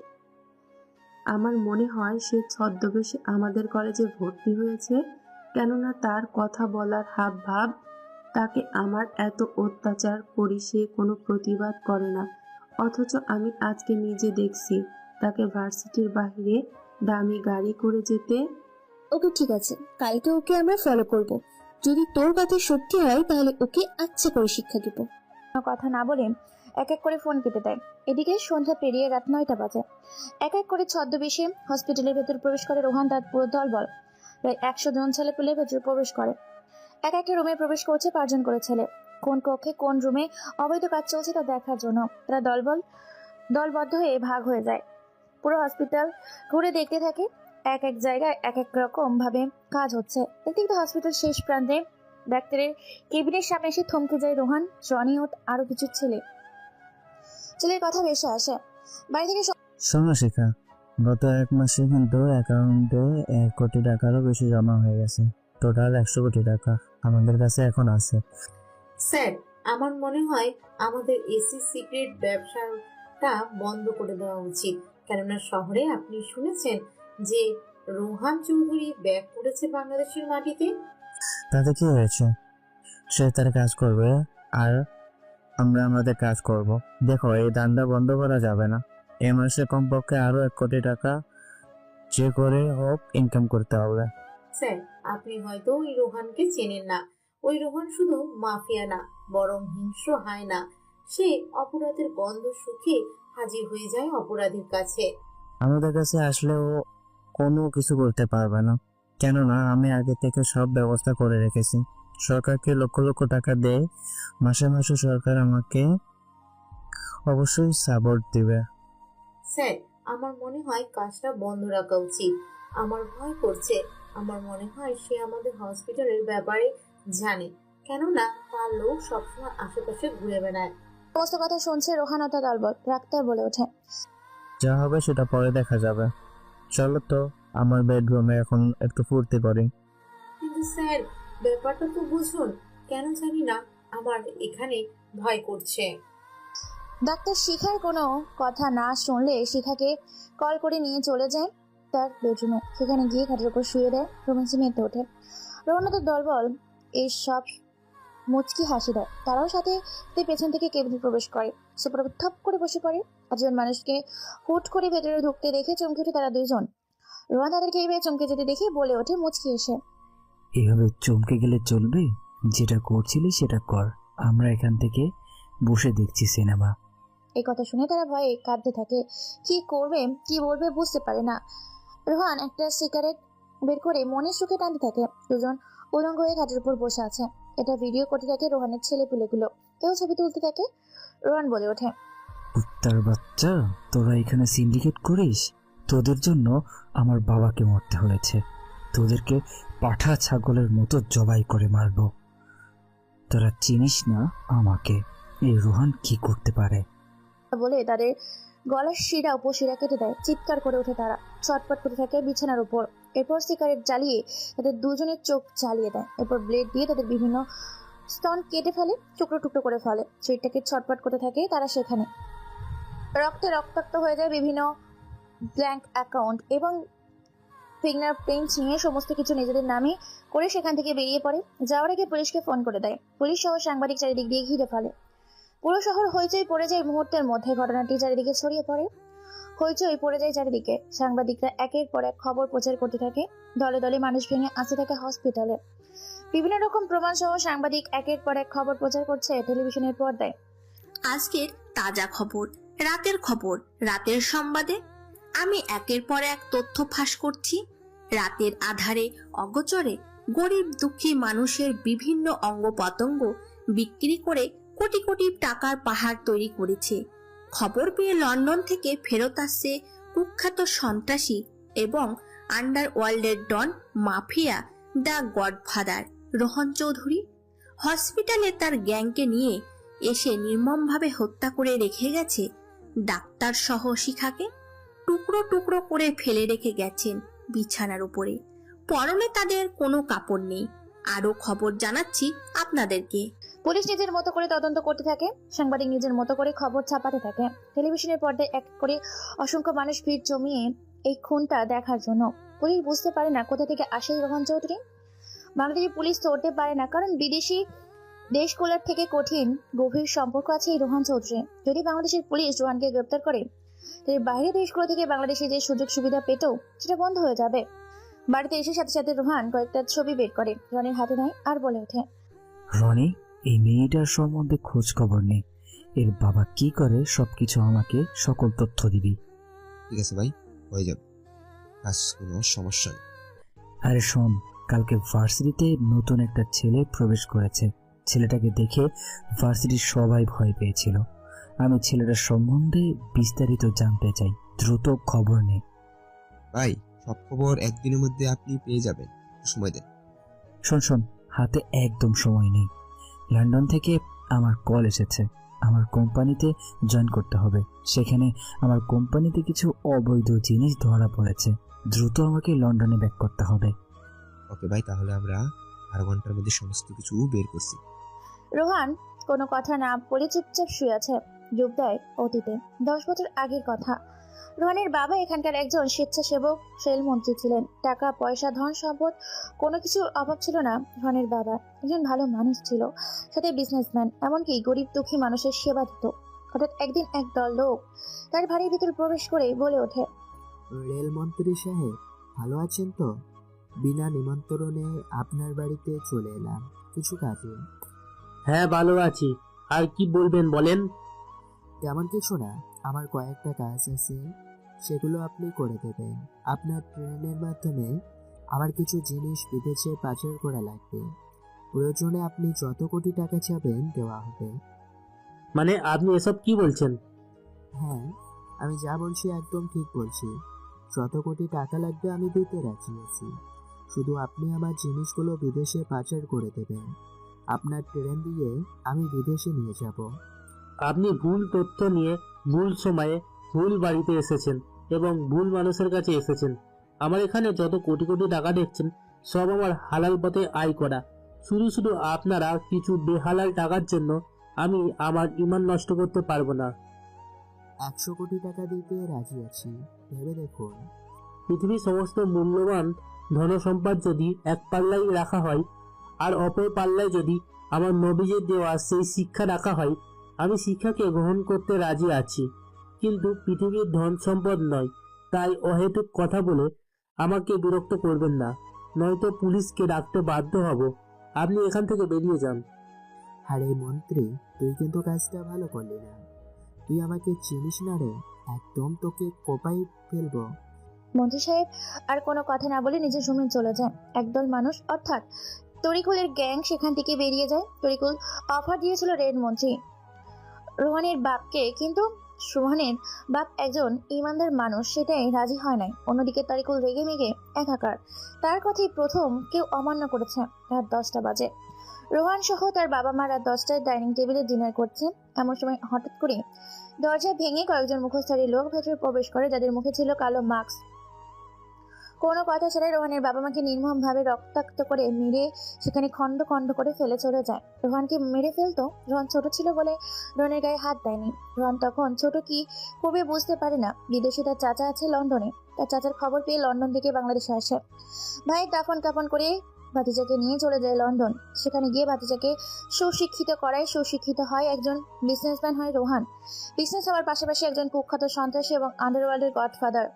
আমার মনে হয় সে ছদ্মবেশে আমাদের কলেজে ভর্তি হয়েছে, কেননা তার কথা বলার হাব ভাব, তাকে আমার এত অত্যাচার করি সে কোনো প্রতিবাদ করে না, অথচ আমি আজকে নিজে দেখছি তাকে ভার্সিটির বাইরে দামি গাড়ি করে যেতে। ওকে ঠিক আছে, কালকে ওকে আমরা ফলো করব। যদি তোর কথা সত্যি হয় তাহলে ওকে আচ্ছা করে শিক্ষা দেব। কথা না বলে এক এক করে ফোন কেটে দেয়। এদিকে সন্ধ্যা পেরিয়ে রাত 9টা বাজে। এক এক করে ছদ্মবেশে হসপিটালের ভেতর প্রবেশ করে রোহান তার পুরো দলবল। প্রায় 100 জন ছেলে পেলের ভেতর প্রবেশ করে। এক একটা রুমে প্রবেশ করছে 5 জন করে ছেলে। কোন কক্ষে কোন রুমে অবৈধ কাজ চলছে তা দেখার জন্য তারা দলবদ্ধ হয়ে ভাগ হয়ে যায়। পুরো হসপিটাল ঘুরে দেখতে থাকে। এক এক জায়গায় এক এক রকম ভাবে কাজ হচ্ছে। একদিকে হসপিটাল শেষ প্রান্তে ডাক্তারের কেবিনের সামনে এসে থমকে যায় রোহান, রনি ও আরো কিছু ছেলের কথা ভেসে আসে। বাড়ি থেকে শোনো শিখা, গত 1 মাসে কিন্তু অ্যাকাউন্টে 1 কোটি টাকারও বেশি জমা হয়ে গেছে। টোটাল 100 কোটি টাকা আমাদের কাছে এখন আছে। স্যার, আমার মনে হয় আমাদের এসি সিক্রেট ব্যবসাটা বন্ধ করে দেওয়া উচিত। কেননা শহরে আপনি শুনেছেন যে রোহান চৌধুরী ব্যাক করেছে বাংলাদেশের মাটিতে। তাতে কি হয়েছে? সে তার কাজ করবে আর আমরা আমাদের কাজ করব। দেখো, এই ধান্দা বন্ধ করা যাবে না। এই মাসে কমপক্ষে আরো 1 কোটি টাকা যে করে হোক ইনকাম করতে হবে। স্যার, আপনি হয়তো ওই রোহানকে চেনেন না। ওই রোহান শুধু মাফিয়া না, বরং হিংস্র হায়না। সে অপরাধের গন্ধ শুকে হাজির হয়ে যায় অপরাধীর কাছে। আমাদের কাছে আসলে ও কোনো কিছু করতে পারবে না, কেননা আমি আগে থেকে সব ব্যবস্থা করে রেখেছি। সরকারকে লক্ষ লক্ষ টাকা দেয়, মাসে মাসে সরকার আমাকে অবশ্যই সাপোর্ট দিবে। স্যার, আমার মনে হয় কাজটা বন্ধ রাখা উচিত। আমার ভয় করছে। আমার মনে হয় সে আমাদের হসপিটালের ব্যাপারে জানে, কেননা তার লোক সবসময় আশেপাশে ঘুরে বেড়ায়। সমস্ত কথা শুনছে রোহান ও তার দলবল। ডাক্তার বলে ওঠে, যা হবে সেটা পরে দেখা যাবে। চলো তো আমার বেডরুমে এখন একটু ফুর্তি করি। কিন্তু স্যার, ব্যাপারটা তো বুঝুন। কেন জানি না আমার এখানে ভয় করছে। ডাক্তার শিখার কোনো কথা না শুনলে শিখাকে কল করে নিয়ে চলে যায় তার বেডরুমে। সেখানে গিয়ে খাটের উপর শুয়ে দেয়। রোমান্সে মেতে ওঠে। রোহান ও তার দলবল এই সব মুচকি হাসি দেয়। তারাও সাথে পেছন থেকে কেবিনে প্রবেশ করে। সুপার থপ করে বসে পড়ে। একজন মানুষকে হুট করে ভেতরে ঢুকতে দেখে চমকে ওঠে তারা দুইজন। রোহান তাদেরকে এইভাবে চমকে যেতে দেখে বলে ওঠে মুচকি এসে, এভাবে চমকে গেলে চলবে? যেটা করছিলি সেটা কর, আমরা এখান থেকে বসে দেখছি সিনেমা। এই কথা শুনে তারা ভয়ে কাঁদতে থাকে। কি করবে কি বলবে বুঝতে পারে না। রোহান একটা সিগারেট বের করে মনের সুখে টানতে থাকে। দুজন উলঙ্গ হয়ে ঘাটের উপর বসে আছে। এটা ভিডিও করতে থাকে রোহানের ছেলেপুলেগুলো। কেউ ছবি তুলতে থাকে। রোহান বলে ওঠে, কুত্তার বাচ্চা, তোরা এখানে সিন্ডিকেট করিস? তোদের জন্য আমার বাবাকে মরতে হয়েছে। তোদেরকে পাঠা ছাগলের মতো জবাই করে মারবো। তোরা চিনিস না আমাকে। এই রোহান কি করতে পারে বলে তাদের গলার শিরা উপশিরা কেটে দেয়। চিৎকার করে ওঠে তারা। ছটপট করতে থাকে বিছানার উপর। এরপর সিগারেট জ্বালিয়ে তাদের দুজনের চোখ জ্বালিয়ে দেয়। এরপর ব্লেড দিয়ে তাদের বিভিন্ন স্তন কেটে ফেলে, টুকরো টুকরো করে ফেলে। শরীরটাকে ছটপট করতে থাকে তারা। সেখানে রক্তে রক্তাক্ত হয়ে যায়। বিভিন্ন ব্যাংক অ্যাকাউন্ট এবং ফিঙ্গারপ্রিন্ট নিয়ে সমস্ত কিছু নিজেদের নামে করে সেখান থেকে বেরিয়ে পড়ে। যাওয়ার আগে পুলিশকে ফোন করে দেয়। পুলিশ সহ সাংবাদিক চারিদিক দিয়ে ঘিরে ফেলে। পুরো শহর হইচই পড়ে যায় মুহূর্তের মধ্যে। ঘটনাটি চারিদিকে ছড়িয়ে পড়ে। হইচই পড়ে যায় চারিদিকে। সাংবাদিকরা একের পর এক খবর প্রচার করতে থাকে। দলে দলে মানুষ ভেঙে আসতে থাকে হসপিটালে। বিভিন্ন রকম প্রমাণ সহ সাংবাদিক একের পর এক খবর প্রচার করছে টেলিভিশনের পর্দায়। আজকের তাজা খবর, রাতের খবর, রাতের সংবাদে আমি একের পর এক তথ্য ফাঁস করছি। রাতের আধারে অগোচরে গরিব দুঃখী মানুষের বিভিন্ন অঙ্গ প্রত্যঙ্গ বিক্রি করে কোটি কোটি টাকার পাহাড় তৈরি করেছে। খবর পেয়ে লন্ডন থেকে ফেরত আসছে কুখ্যাত সন্ত্রাসী এবং আন্ডারওয়ার্ল্ডের don mafia the godfather Rohan Chowdhury. হসপিটালে তার গ্যাংকে নিয়ে এসে নির্মমভাবে হত্যা করে রেখে গেছে ডাক্তার সহ শিখাকে। টুকরো টুকরো করে ফেলে রেখে গেছেন বিছানার উপরে। পরনে তাদের কোনো কাপড় নেই। আরো খবর জানাচ্ছি আপনাদেরকে। পুলিশ নিজের মতো করে তদন্ত করতে থাকে। সাংবাদিক নিজের মতো করে খবর ছাপাতে থাকে। টেলিভিশনের পর্দায় এক করে অসংখ্য মানুষ ভিড় জমিয়ে এই খুনটা দেখার জন্য। পুলিশ বুঝতে পারে না কোথা থেকে আসে রোহন চৌধুরী। বাংলাদেশি পুলিশ ধরতে পারে না, কারণ বিদেশি দেশগুলোর থেকে কঠিন গভীর সম্পর্ক আছে এই রোহন চৌধুরী। যদি বাংলাদেশের পুলিশ রোহানকে গ্রেপ্তার করে, তাহলে বাইরের দেশগুলো থেকে বাংলাদেশে যে সুযোগ সুবিধা পেত সেটা বন্ধ হয়ে যাবে। বাড়িতে এসে সাথে সাথে রোহান কয়েকটা ছবি বের করে রনির হাতে নেয় আর বলে ওঠে, রনি, এই মেয়েটার সম্বন্ধে খোঁজ খবর নেই। এর বাবা কি করে সবকিছু আমাকে সকল তথ্য দিবি। ঠিক আছে ভাই, হয়ে যাবে, কাজ কোনো সমস্যা নেই। আরে শোন, কালকে ভার্সিটিতে নতুন একটা ছেলে প্রবেশ করেছে। ছেলেটাকে দেখে ভার্সিটির সবাই ভয় পেয়েছিল। আমি ছেলেটার সম্বন্ধে বিস্তারিত জানতে চাই। দ্রুত খবর নেই ভাই। সব খবর একদিনের মধ্যে আপনি পেয়ে যাবেন, সময় দেন। শোন, হাতে একদম সময় নেই। লন্ডন থেকে আমার কল এসেছে। আমার কোম্পানিতে জয়েন করতে হবে। সেখানে আমার কোম্পানিতে কিছু অবৈধ জিনিস ধরা পড়েছে। দ্রুত আমাকে লন্ডনে ব্যাক করতে হবে। ওকে ভাই, তাহলে আমরা 12 ঘন্টার মধ্যে সমস্ত কিছু বের করছি। রোহান কোনো কথা না বলে চুপচাপ শুয়ে আছে। যোগ দেয় অতীতে 10 বছর আগের কথা। রোহানের বাবা এখানকার একজন স্বেচ্ছাসেবক রেলমন্ত্রী ছিলেন। টাকা পয়সা ধন সম্পদ কোনো কিছুর অভাব ছিল না রোহানের বাবা। একজন ভালো মানুষ ছিল, সাথে বিজনেসম্যান, এমনকি গরিব দুঃখী মানুষের সেবা দিত। হঠাৎ একদিন এক দল লোক তার বাড়ির ভিতর প্রবেশ করে বলে ওঠে, রেলমন্ত্রী সাহেব, ভালো আছেন তো? বিনা নিমন্ত্রণে আপনার বাড়িতে চলে এলাম কিছু কাজে। হ্যাঁ, ভালো আছি। আর কি বলবেন বলেন। তেমন কিছু না, আমার কয়েকটা কাজ আছে, সেগুলো আপনি করে দেবেন। আপনার ট্রেনের মাধ্যমে আমার কিছু জিনিস বিদেশে পাচার করা লাগবে। প্রয়োজনে আপনি যত কোটি টাকা চাবেন দেওয়া হবে। মানে আপনি এসব কি বলছেন? হ্যাঁ, আমি যা বলছি একদম ঠিক বলছি। যত কোটি টাকা লাগবে আমি দিতে রাজি আছি। শুধু আপনি আমার জিনিসগুলো বিদেশে পাচার করে দেবেন। আপনার ট্রেন দিয়ে আমি বিদেশে নিয়ে যাব। আপনি ভুল তথ্য নিয়ে ভুল সময়ে ভুল বাড়িতে এসেছেন এবং ভুল মানুষের কাছে এসেছেন। আমার এখানে যত কোটি কোটি টাকা দেখছেন সব আমার হালাল পথে আয় করা। শুধু শুধু আপনারা কিছু বেহালাল টাকার জন্য আমি আমার ঈমান নষ্ট করতে পারবো না। 100 কোটি টাকা দিতে রাজি আছি, ভেবে দেখুন। পৃথিবীর সমস্ত মূল্যবান ধনসম্পদ যদি এক পাল্লায় রাখা হয় আর অপর পাল্লায় যদি আমার নবীজের দেওয়া সেই শিক্ষা রাখা হয়, আমি শিক্ষাকে গ্রহণ করতে রাজি আছি, কিন্তু পৃথিবীর ধন সম্পদ নয়। তাই অহেতুক কথা বলে আমাকে বিরক্ত করবেন না, নয়তো পুলিশকে ডাকতে বাধ্য হব। আপনি এখান থেকে বেরিয়ে যান। আরে মন্ত্রী, তুই কিন্তু কাজটা ভালো করলি না। তুই আমাকে চিনিস না রে, একদম তোকে কোপাই ফেলবো। মন্ত্রী সাহেব আর কোনো কথা না বলে নিজের রুমে চলে যায়। একদল মানুষ অর্থাৎ তরিকুলের গ্যাং সেখান থেকে বেরিয়ে যায়। তরিকুল অফার দিয়েছিল রেড মন্ত্রী রোহানের বাপকে, কিন্তু রোহানের বাপ একজন ইমানদার মানুষ, সেটাই রাজি হয় নাই। অন্যদিকে তরিকুল রেগে মেগে একাকার। তার কথাই প্রথম কেউ অমান্য করেছে। রাত 10টা বাজে। রোহান সহ তার বাবা মা রাত 10টায় ডাইনিং টেবিলে ডিনার করছে। এমন সময় হঠাৎ করে দরজা ভেঙে কয়েকজন মুখোশধারী লোক ভেতরে প্রবেশ করে, যাদের মুখে ছিল কালো মাস্ক। কোনো কথা ছাড়াই রোহানের বাবা মাকে নির্মমভাবে রক্তাক্ত করে মেরে সেখানে খণ্ড খণ্ড করে ফেলে চলে যায়। রোহানকে মেরে ফেলতো। রোহান ছোট ছিল বলে রোহানের গায়ে হাত দেয়নি। রোহান তখন ছোট কি কবে বুঝতে পারে না। বিদেশে তার চাচা আছে লন্ডনে। তার চাচার খবর পেয়ে লন্ডন থেকে বাংলাদেশে আসে। ভাইয়ের দাফন কাফন করে ভাতিজাকে নিয়ে চলে যায় লন্ডন। সেখানে গিয়ে ভাতিজাকে সুশিক্ষিত করায় সুশিক্ষিত হয়, একজন বিজনেসম্যান হয় রোহান। বিজনেস হওয়ার পাশাপাশি একজন কুখ্যাত সন্ত্রাসী এবং আন্ডারওয়ার্ল্ডের godfather,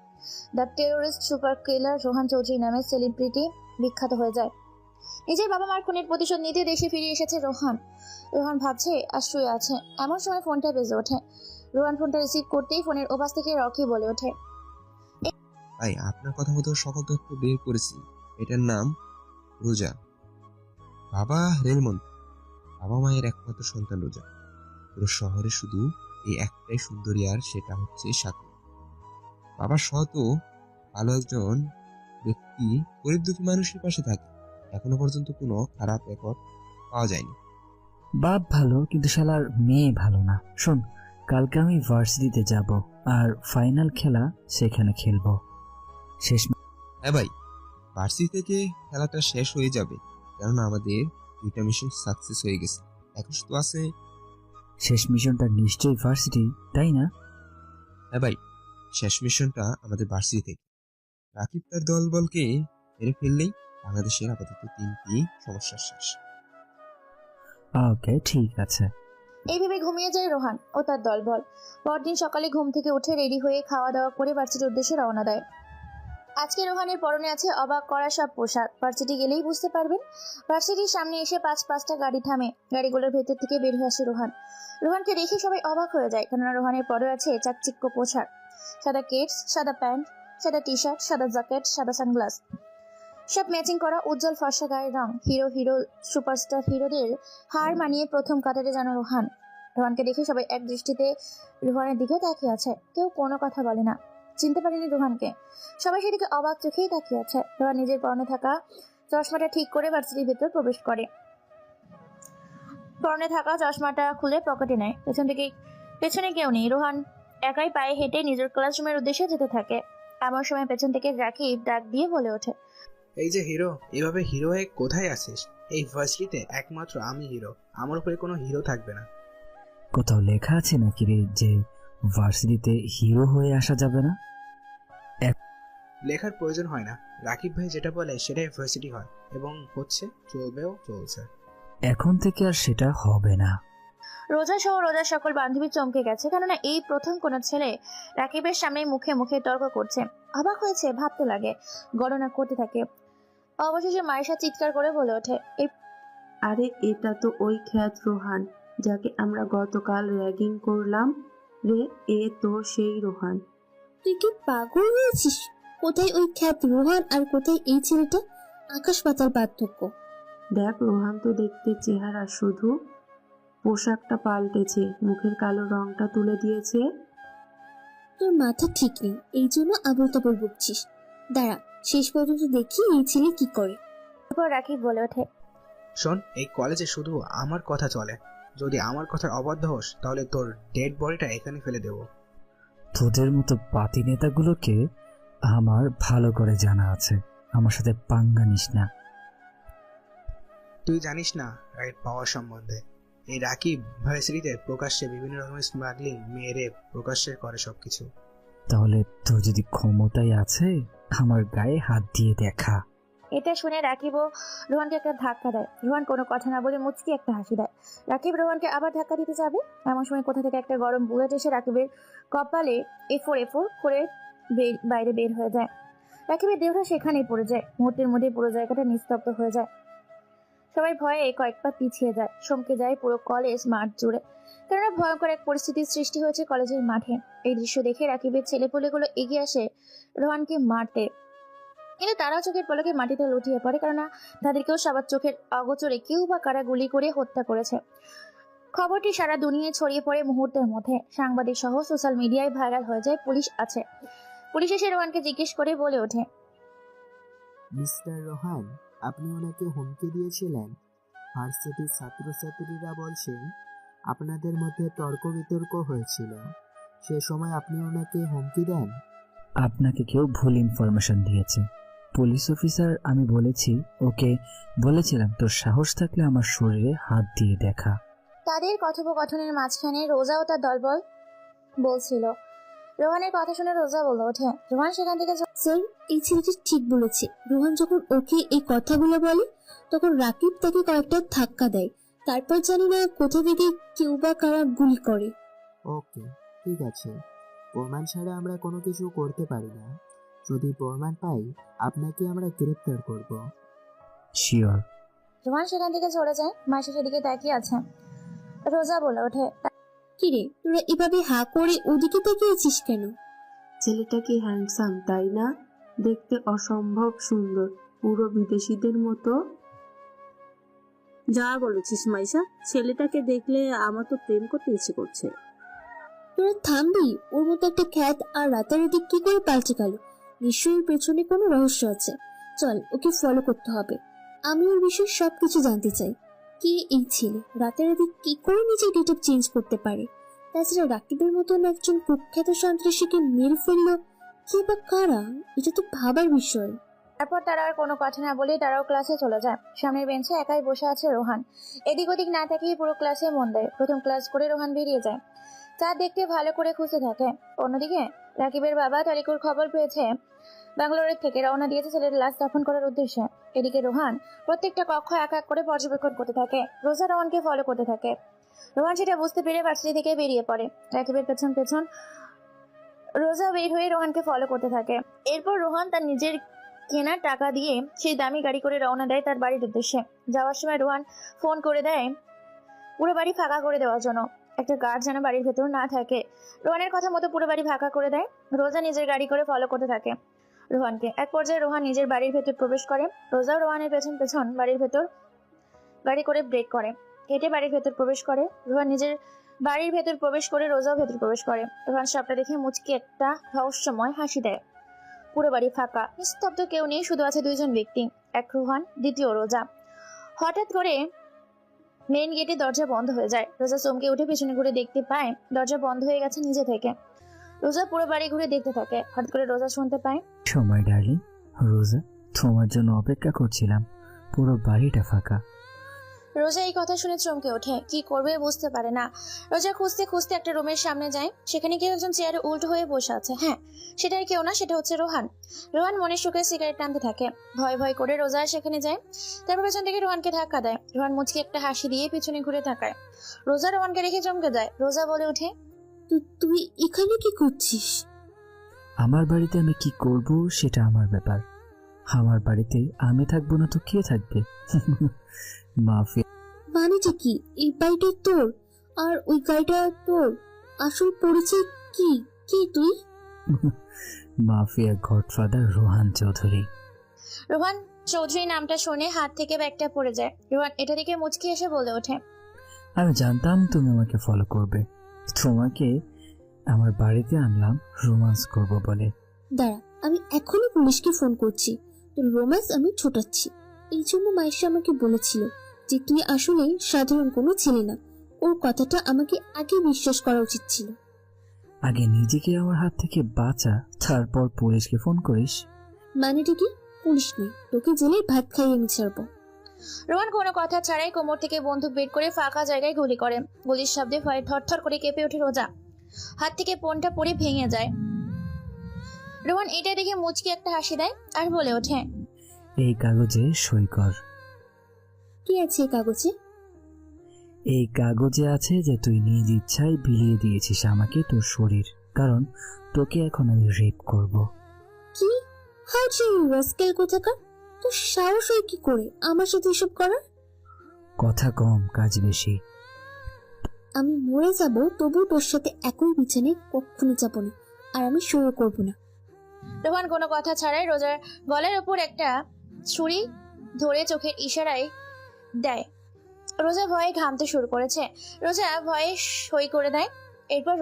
the terrorist super killer Rohan Chowdhury নামে সেলিব্রিটি বিখ্যাত হয়ে যায়। নিজের বাবা মার খুনের প্রতিশোধ নিতে দেশে ফিরে এসেছে রোহান। রোহান ভাবছে আর শুয়ে আছে। এমন সময় ফোনটা বেজে ওঠে। রোহান ফোনটা রিসিভ করতেই ফোনের ওপাশ থেকে রকি বলে ওঠে, ভাই, আপনার কথা মতো সকল তথ্য বের করেছি। এটার নাম রোজা। বাবা রেলমন্ত্রী, বাবা মায়ের একমাত্র সন্তান রোজা। পুরো শহরে শুধু এই একটাই সুন্দরী, আর সেটা হচ্ছে সাথী। বাবা সৎ ও ভালো একজন ব্যক্তি, গরিব দুঃখী মানুষের পাশে থাকে। এখনো পর্যন্ত কোনো খারাপ রেকর্ড পাওয়া যায়নি। বাপ ভালো, কিন্তু শালার মেয়ে ভালো না। শোন, কালকে আমি ভার্সিটিতে যাব আর ফাইনাল খেলা সেখানে খেলবো। শেষ। হ্যাঁ ভাই, ভার্সিটি থেকে খেলাটা শেষ হয়ে যাবে, কারণ আমাদের 2টা মিশন সাকসেস হয়ে গেছে। এখন শুধু আছে শেষ মিশনটা নিশ্চয়ই ভার্সিটি, তাই না? হ্যাঁ ভাই, শেষ মিশনটা আমাদের ভার্সিটি থেকে। রাকিব তার দলবলকে মেরে ফেললেই বাংলাদেশের আপাতত 3টি সমস্যার শেষ। ওকে, ঠিক আছে। এইভাবে ঘুমিয়ে যায় রোহান ও তার দলবল। পরদিন সকালে ঘুম থেকে উঠে রেডি হয়ে খাওয়া দাওয়া করে ভার্সিটির উদ্দেশ্যে রওনা দেয়। আজকে রোহানের পরনে আছে অবাক করা সব পোশাক। ভার্সিটি গেলেই বুঝতে পারবেন। ভার্সিটির সামনে এসে 5-5টা গাড়ি থামে। গাড়িগুলোর ভেতর থেকে বের হয়ে আসে রোহান। রোহানকে দেখে সবাই অবাক হয়ে যায়, কেননা রোহানের পরে আছে চাকচিক্য পোশাক। সাদা কেটস, সাদা প্যান্ট, সাদা টি শার্ট, সাদা জ্যাকেট, সাদা সানগ্লাস, সব ম্যাচিং করা উজ্জ্বল ফর্সা গায়ের রং। হিরো সুপারস্টার হিরোদের হার মানিয়ে প্রথম কাতারে যেন রোহান। রোহানকে দেখে সবাই এক দৃষ্টিতে রোহানের দিকে তাকিয়ে আছে। কেউ কোনো কথা বলে না, চিনতে পারেনি রোহানকে। সবাই সেদিকে অবাক চোখেই তাকিয়ে আছে। রোহান নিজের পরনে থাকা চশমাটা ঠিক করে ভার্সিটির ভেতর প্রবেশ করে। পরনে থাকা চশমাটা খুলে পকেটে নেয়। পেছনে কেউ নেই। রোহান একাই পায়ে হেঁটে নিজের ক্লাসরুমের উদ্দেশ্যে যেতে থাকে। এমন সময় পেছন থেকে রাকিব ডাক দিয়ে বলে ওঠে, এই যে হিরো, এভাবে হিরো হয়ে কোথায় আসিস? এই ভার্সিটিতে একমাত্র আমি হিরো, আমার উপরে কোনো হিরো থাকবে না। কোথাও লেখা আছে নাকি রে যে ভার্সিটিতে হিরো হয়ে আসা যাবে না? লেখার প্রয়োজন হয় না। রাকিব ভাই যেটা বলে সেটাই ভার্সিটি হয়, এবং হচ্ছে, চলবেও চলছে। এখন থেকে আর সেটা হবে না। রোজা সহ রোজার সকল বান্ধবী চমকে গেছে, কেননা এই প্রথম কোনো ছেলে রাকিবের সামনে মুখে মুখে তর্ক করছে। অবাক হয়েছে, ভাবতে লাগে, গণনা করতে থাকে। অবশেষে মায়েশা চিৎকার করে বলে ওঠে, আরে এটা তো ওই খ্যাত রোহান, যাকে আমরা গতকাল র্যাগিং করলাম রে। এ তো সেই রোহান। তুই কি পাগল হয়েছিস? কোথায় ওই খ্যাত রোহান আর কোথায় এই ছেলেটা? আকাশ পাতাল পার্থক্য। দেখ রোহান তো দেখতে চেহারা, শুধু পোশাকটা পাল্টেছে, মুখের কালো রংটা তুলে দিয়েছে। তোর মাথা ঠিক নেই, এই জন্য আবল তাবল বকছিস। দাঁড়া, শেষ পর্যন্ত দেখি এই ছেলে কি করে। তারপর রাকিব বলে ওঠে, শোন, এই কলেজে শুধু আমার কথা চলে, যদি আমার কথার অবাধ্য হোস তাহলে তোর ডেড বডিটা এখানে ফেলে দেবো। তোদের মতো পাতি নেতাগুলোকে আমার ভালো করে জানা আছে, আমার সাথে পাঙ্গা নিস না। তুই জানিস না রাইট পাওয়ার সম্বন্ধে? এই রাকিব ভার্সিটিতে প্রকাশ্যে বিভিন্ন রকমের স্মাগলিং মেরে প্রকাশ্যে করে সবকিছু। তাহলে তোর যদি ক্ষমতাই আছে আমার গায়ে হাত দিয়ে দেখা। এটা শুনে রাকিবও রোহানকে একটা ধাক্কা দেয়। রোহান কোনো কথা না বলে মুচকি একটা হাসি দেয়। রাকিব রোহানকে আবার ধাক্কা দিতে যাবে, এমন সময় কোথা থেকে একটা গরম বুলেট এসে রাকিবের কপালে এফোর এফোর করে বাইরে বের হয়ে যায়। রাকিবের দেহটা সেখানেই পড়ে যায়। মুহূর্তের মধ্যে পুরো জায়গাটা নিস্তব্ধ হয়ে যায়। সবাই ভয়ে কয়েক পা পিছিয়ে যায়, চমকে যায় পুরো কলেজ মাঠ জুড়ে। কেননা ভয়ঙ্কর এক পরিস্থিতির সৃষ্টি হয়েছে কলেজের মাঠে। এই দৃশ্য দেখে রাকিবের ছেলেপুলেগুলো এগিয়ে আসে রোহানকে মারতে, কিন্তু তারা চোখের পলকে মাটিতে লুটিয়ে পড়ে, কেননা তাদেরকেও সবার চোখের অগোচরে কেউ বা কারা গুলি করে হত্যা করেছে। খবরটি সারা দুনিয়ায় ছড়িয়ে পড়ে মুহূর্তের মধ্যে। সাংবাদিক সহ সোশ্যাল মিডিয়ায় ভাইরাল হয়ে যায় পুলিশ আছে। পুলিশ এসে রোহানকে জিজ্ঞেস করে বলে ওঠে, মিস্টার রোহান, আপনি ওনাকে হুমকি দিয়েছিলেন। ভার্সিটির ছাত্রছাত্রীরা বলছেন আপনাদের মধ্যে তর্ক বিতর্ক হয়েছিল, সে সময় আপনি ওনাকে হুমকি দেন। আপনাকে কেউ ভুল ইনফরমেশন দিয়েছে। পুলিশ অফিসার, আমি বলেছিলাম তোর সাহস থাকলে আমার শরীরে হাত দিয়ে দেখা। তাদের কথোপকথনের মাঝখানে রোজা ও তার দলবল বলছিল। রোহানের কথা শুনে রোজা বলে ওঠে, রোহান সেখান থেকে স্যার, এই ছেলেটি ঠিক বলেছে। রোহান যখন ওকে এই কথাগুলো বলে তখন রাকিব তাকে কয়েকটা ধাক্কা দেয়, তারপর জানি না কোথা থেকে কেউ বা কারা গুলি করে। ওকে, ঠিক আছে, প্রমাণ ছাড়া আমরা কোনো কিছু করতে পারি না। যদি প্রমাণ পাই আপনাকে আমরা গ্রেফতার করব। শিওর। রোহান সেখান থেকে চলে যায়। মাসি সেদিকে তাকিয়ে আছে। রোজা বলে ওঠে, কিরে, তোরা এভাবে হা করে ওদিকে তাকিয়েছিস কেন? ছেলেটা কি হ্যান্ডসাম, তাই না? দেখতে অসম্ভব সুন্দর, পুরো বিদেশিদের মতো। যা বলেছিস মাইশা, ছেলেটাকে দেখলে আমার তো প্রেম করতে ইচ্ছে করছে। তোরা থামবি? ওর মতো একটা খ্যাত আর রাতারাতি কি করে পাল্টে গেল? নিশ্চয়ই পেছনে কোনো রহস্য আছে। চল, ওকে ফলো করতে হবে। আমি ওর বিষয়ে সবকিছু জানতে চাই। কে এই ছেলে? রাতারাতি কি করে নিজের গেটআপ চেঞ্জ করতে পারে? তাছাড়া রাকিবের মতন একজন কুখ্যাত সন্ত্রাসীকে মেরে ফেললো কে বা কারা? এটা তো ভাবার বিষয়। তারপর তারা আর কোনো কথা না বলে তারাও ক্লাসে চলে যায়। সামনের বেঞ্চে একাই বসে আছে রোহান। এদিক ওদিক না তাকিয়ে পুরো ক্লাসে মন দেয়। প্রথম ক্লাস করে রোহান বেরিয়ে যায়। চাঁদ দেখতে ভালো করে খুঁজতে থাকে। অন্যদিকে রাকিবের বাবা তালিকুর খবর পেয়েছে ব্যাঙ্গালোরের থেকে, রওনা দিয়েছে ছেলের লাশ দাফন করার উদ্দেশ্যে। এদিকে রোহান প্রত্যেকটা কক্ষ এক এক করে পর্যবেক্ষণ করতে থাকে। রোজা রোহানকে ফলো করতে থাকে। রোহান সেটা বুঝতে পেরে ভার্সিটি থেকে বেরিয়ে পড়ে। রাকিবের পেছন পেছন রোজা বের হয়ে রোহানকে ফলো করতে থাকে। এরপর রোহান তার নিজের কেনা টাকা দিয়ে সেই দামি গাড়ি করে রওনা দেয় তার বাড়ির উদ্দেশ্যে। যাওয়ার সময় রোহান ফোন করে দেয় পুরো বাড়ি ফাঁকা করে দেওয়ার জন্য, একটা গার্ড যেন বাড়ির ভেতর না থাকে। রোহানের কথা মতো পুরো বাড়ি ফাঁকা করে দেয়। রোজা নিজের গাড়ি করে ফলো করতে থাকে রোহানকে। এক পর্যায়ে রোহান নিজের বাড়ির ভেতর প্রবেশ করে। রোজাও রোহানের পেছন পেছন বাড়ির ভেতর গাড়ি করে ব্রেক করে, হেঁটে বাড়ির ভেতর প্রবেশ করে। রোহান নিজের বাড়ির ভেতর প্রবেশ করে, রোজাও ভেতর প্রবেশ করে। রোহান সবটা দেখে মুচকি একটা রহস্যময় হাসি দেয়। পুরো বাড়ি ফাঁকা, নিস্তব্ধ, কেউ নেই, শুধু আছে দুইজন ব্যক্তি, এক রোহান, দ্বিতীয় রোজা। হঠাৎ করে মেইন গেটে দরজা বন্ধ হয়ে যায়। রোজা চমকে উঠে পেছনে ঘুরে দেখতে পায় দরজা বন্ধ হয়ে গেছে নিজে থেকে। রোজা পুরো বাড়ি ঘুরে দেখতে থাকে। হঠাৎ করে রোজা শুনতে পায়, সময় ডার্লিং, রোজা তোমার জন্য অপেক্ষা করছিলাম, পুরো বাড়িটা ফাঁকা। রোজা এই কথা শুনে চমকে ওঠে, কি করবে বুঝতে পারে না। রোজা খুঁজতে খুঁজতে একটা রুমের সামনে যায়। সেখানে কেউ একজন চেয়ারে উল্টো হয়ে বসে আছে। হ্যাঁ, সেটাই কেউ না, সেটা হচ্ছে রোহান। রোহান মনের সুখে সিগারেট টানতে থাকে। ভয় ভয় করে রোজা সেখানে যায়। তারপর পেছন থেকে রোহানকে ধাক্কা দেয়। রোহান মুচকি একটা হাসি দিয়ে পিছনে ঘুরে তাকায়। রোজা রোহানকে রেখে চমকে যায়। রোজা বলে ওঠে, তুই এখানে কি করছিস? আমার বাড়িতে আমি কি করব সেটা আমার ব্যাপার। আমার বাড়িতে আমি থাকবো না তো কে থাকবে? মাফি। মানেটা কি? এই বাড়িটা তোর আর ওই গাড়িটা তোর? আসল পরিচয় কি? কি তুই? Mafia godfather Rohan Chowdhury. রোহান চৌধুরী নামটা শুনে হাত থেকে ব্যাগটা পড়ে যায়। রোহান এটা দেখে মুচকি এসে বলে ওঠে, আমি জানতাম তুমি আমাকে ফলো করবে। তোমাকে আমার বাড়িতে আনলাম রোমান্স করব বলে। দাঁড়া, আমি এখনই পুলিশকে ফোন করছি। তোর রোম্যান্স আমি ছোটাচ্ছি। এই জন্য মাইশা আমাকে বলেছিল যে তুই আসলে সাধারণ কোনো ছেলে না। ওর কথাটা আমাকে আগে বিশ্বাস করা উচিত ছিল। আগে নিজেকে আমার হাত থেকে বাঁচা, তারপর পুলিশকে ফোন করিস। মানেটা কি? পুলিশ নেই, তোকে জেলে ভাত খাইয়ে আমি ছাড়বো। রোহান কোনো কথা ছাড়াই কোমর থেকে বন্দুক বের করে ফাঁকা জায়গায় গুলি করে। গুলির শব্দে ভয়ে থরথর করে কেঁপে ওঠে রোজা। হাত থেকে ফোনটা পড়ে ভেঙে যায়। রোহান এটা দেখে মুচকি একটা হাসি দেয় আর বলে ওঠে, এই কাগজে সই কর। কি আছে এই কাগজে? এই কাগজে আছে যে তুই নিজ ইচ্ছায় বিলিয়ে দিয়েছিস আমাকে তোর শরীর, কারণ তোকে এখন আমি রেপ করব। কি? হাউজি রাস্কেল কোথাকার! তোর সাহস হয় কি করে আমার সাথে এসব করার? কথা কম কাজ বেশি। আমি মরে যাব তবু তোর সাথে একই বিছানায় কখনো যাব না, আর আমি শুরু করব না। রোহান কোনো কথা ছাড়াই রোজার গলার ওপর একটা ছুরি ধরে চোখের ইশারায় দেয়। রোজা ভয়ে ঘামতে শুরু করেছে। রোজা ভয়ে সই করে দেয়। এরপর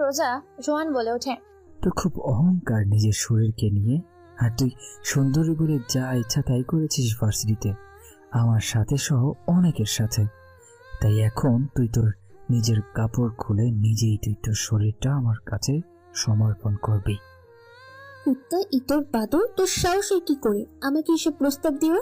রোহান বলে ওঠে, তোর খুব অহংকার নিজের শরীরকে নিয়ে, আর তুই সুন্দরী বলে যা ইচ্ছা তাই করেছিস ভার্সিটিতে আমার সাথে সহ অনেকের সাথে। তাই এখন তুই তোর নিজের কাপড় খুলে নিজেই তুই তোর শরীরটা আমার কাছে সমর্পণ করবি। কুত্তা ইতর বাদর, তোর সাহস হয় কি করে আমাকে এসব প্রস্তাব দিও?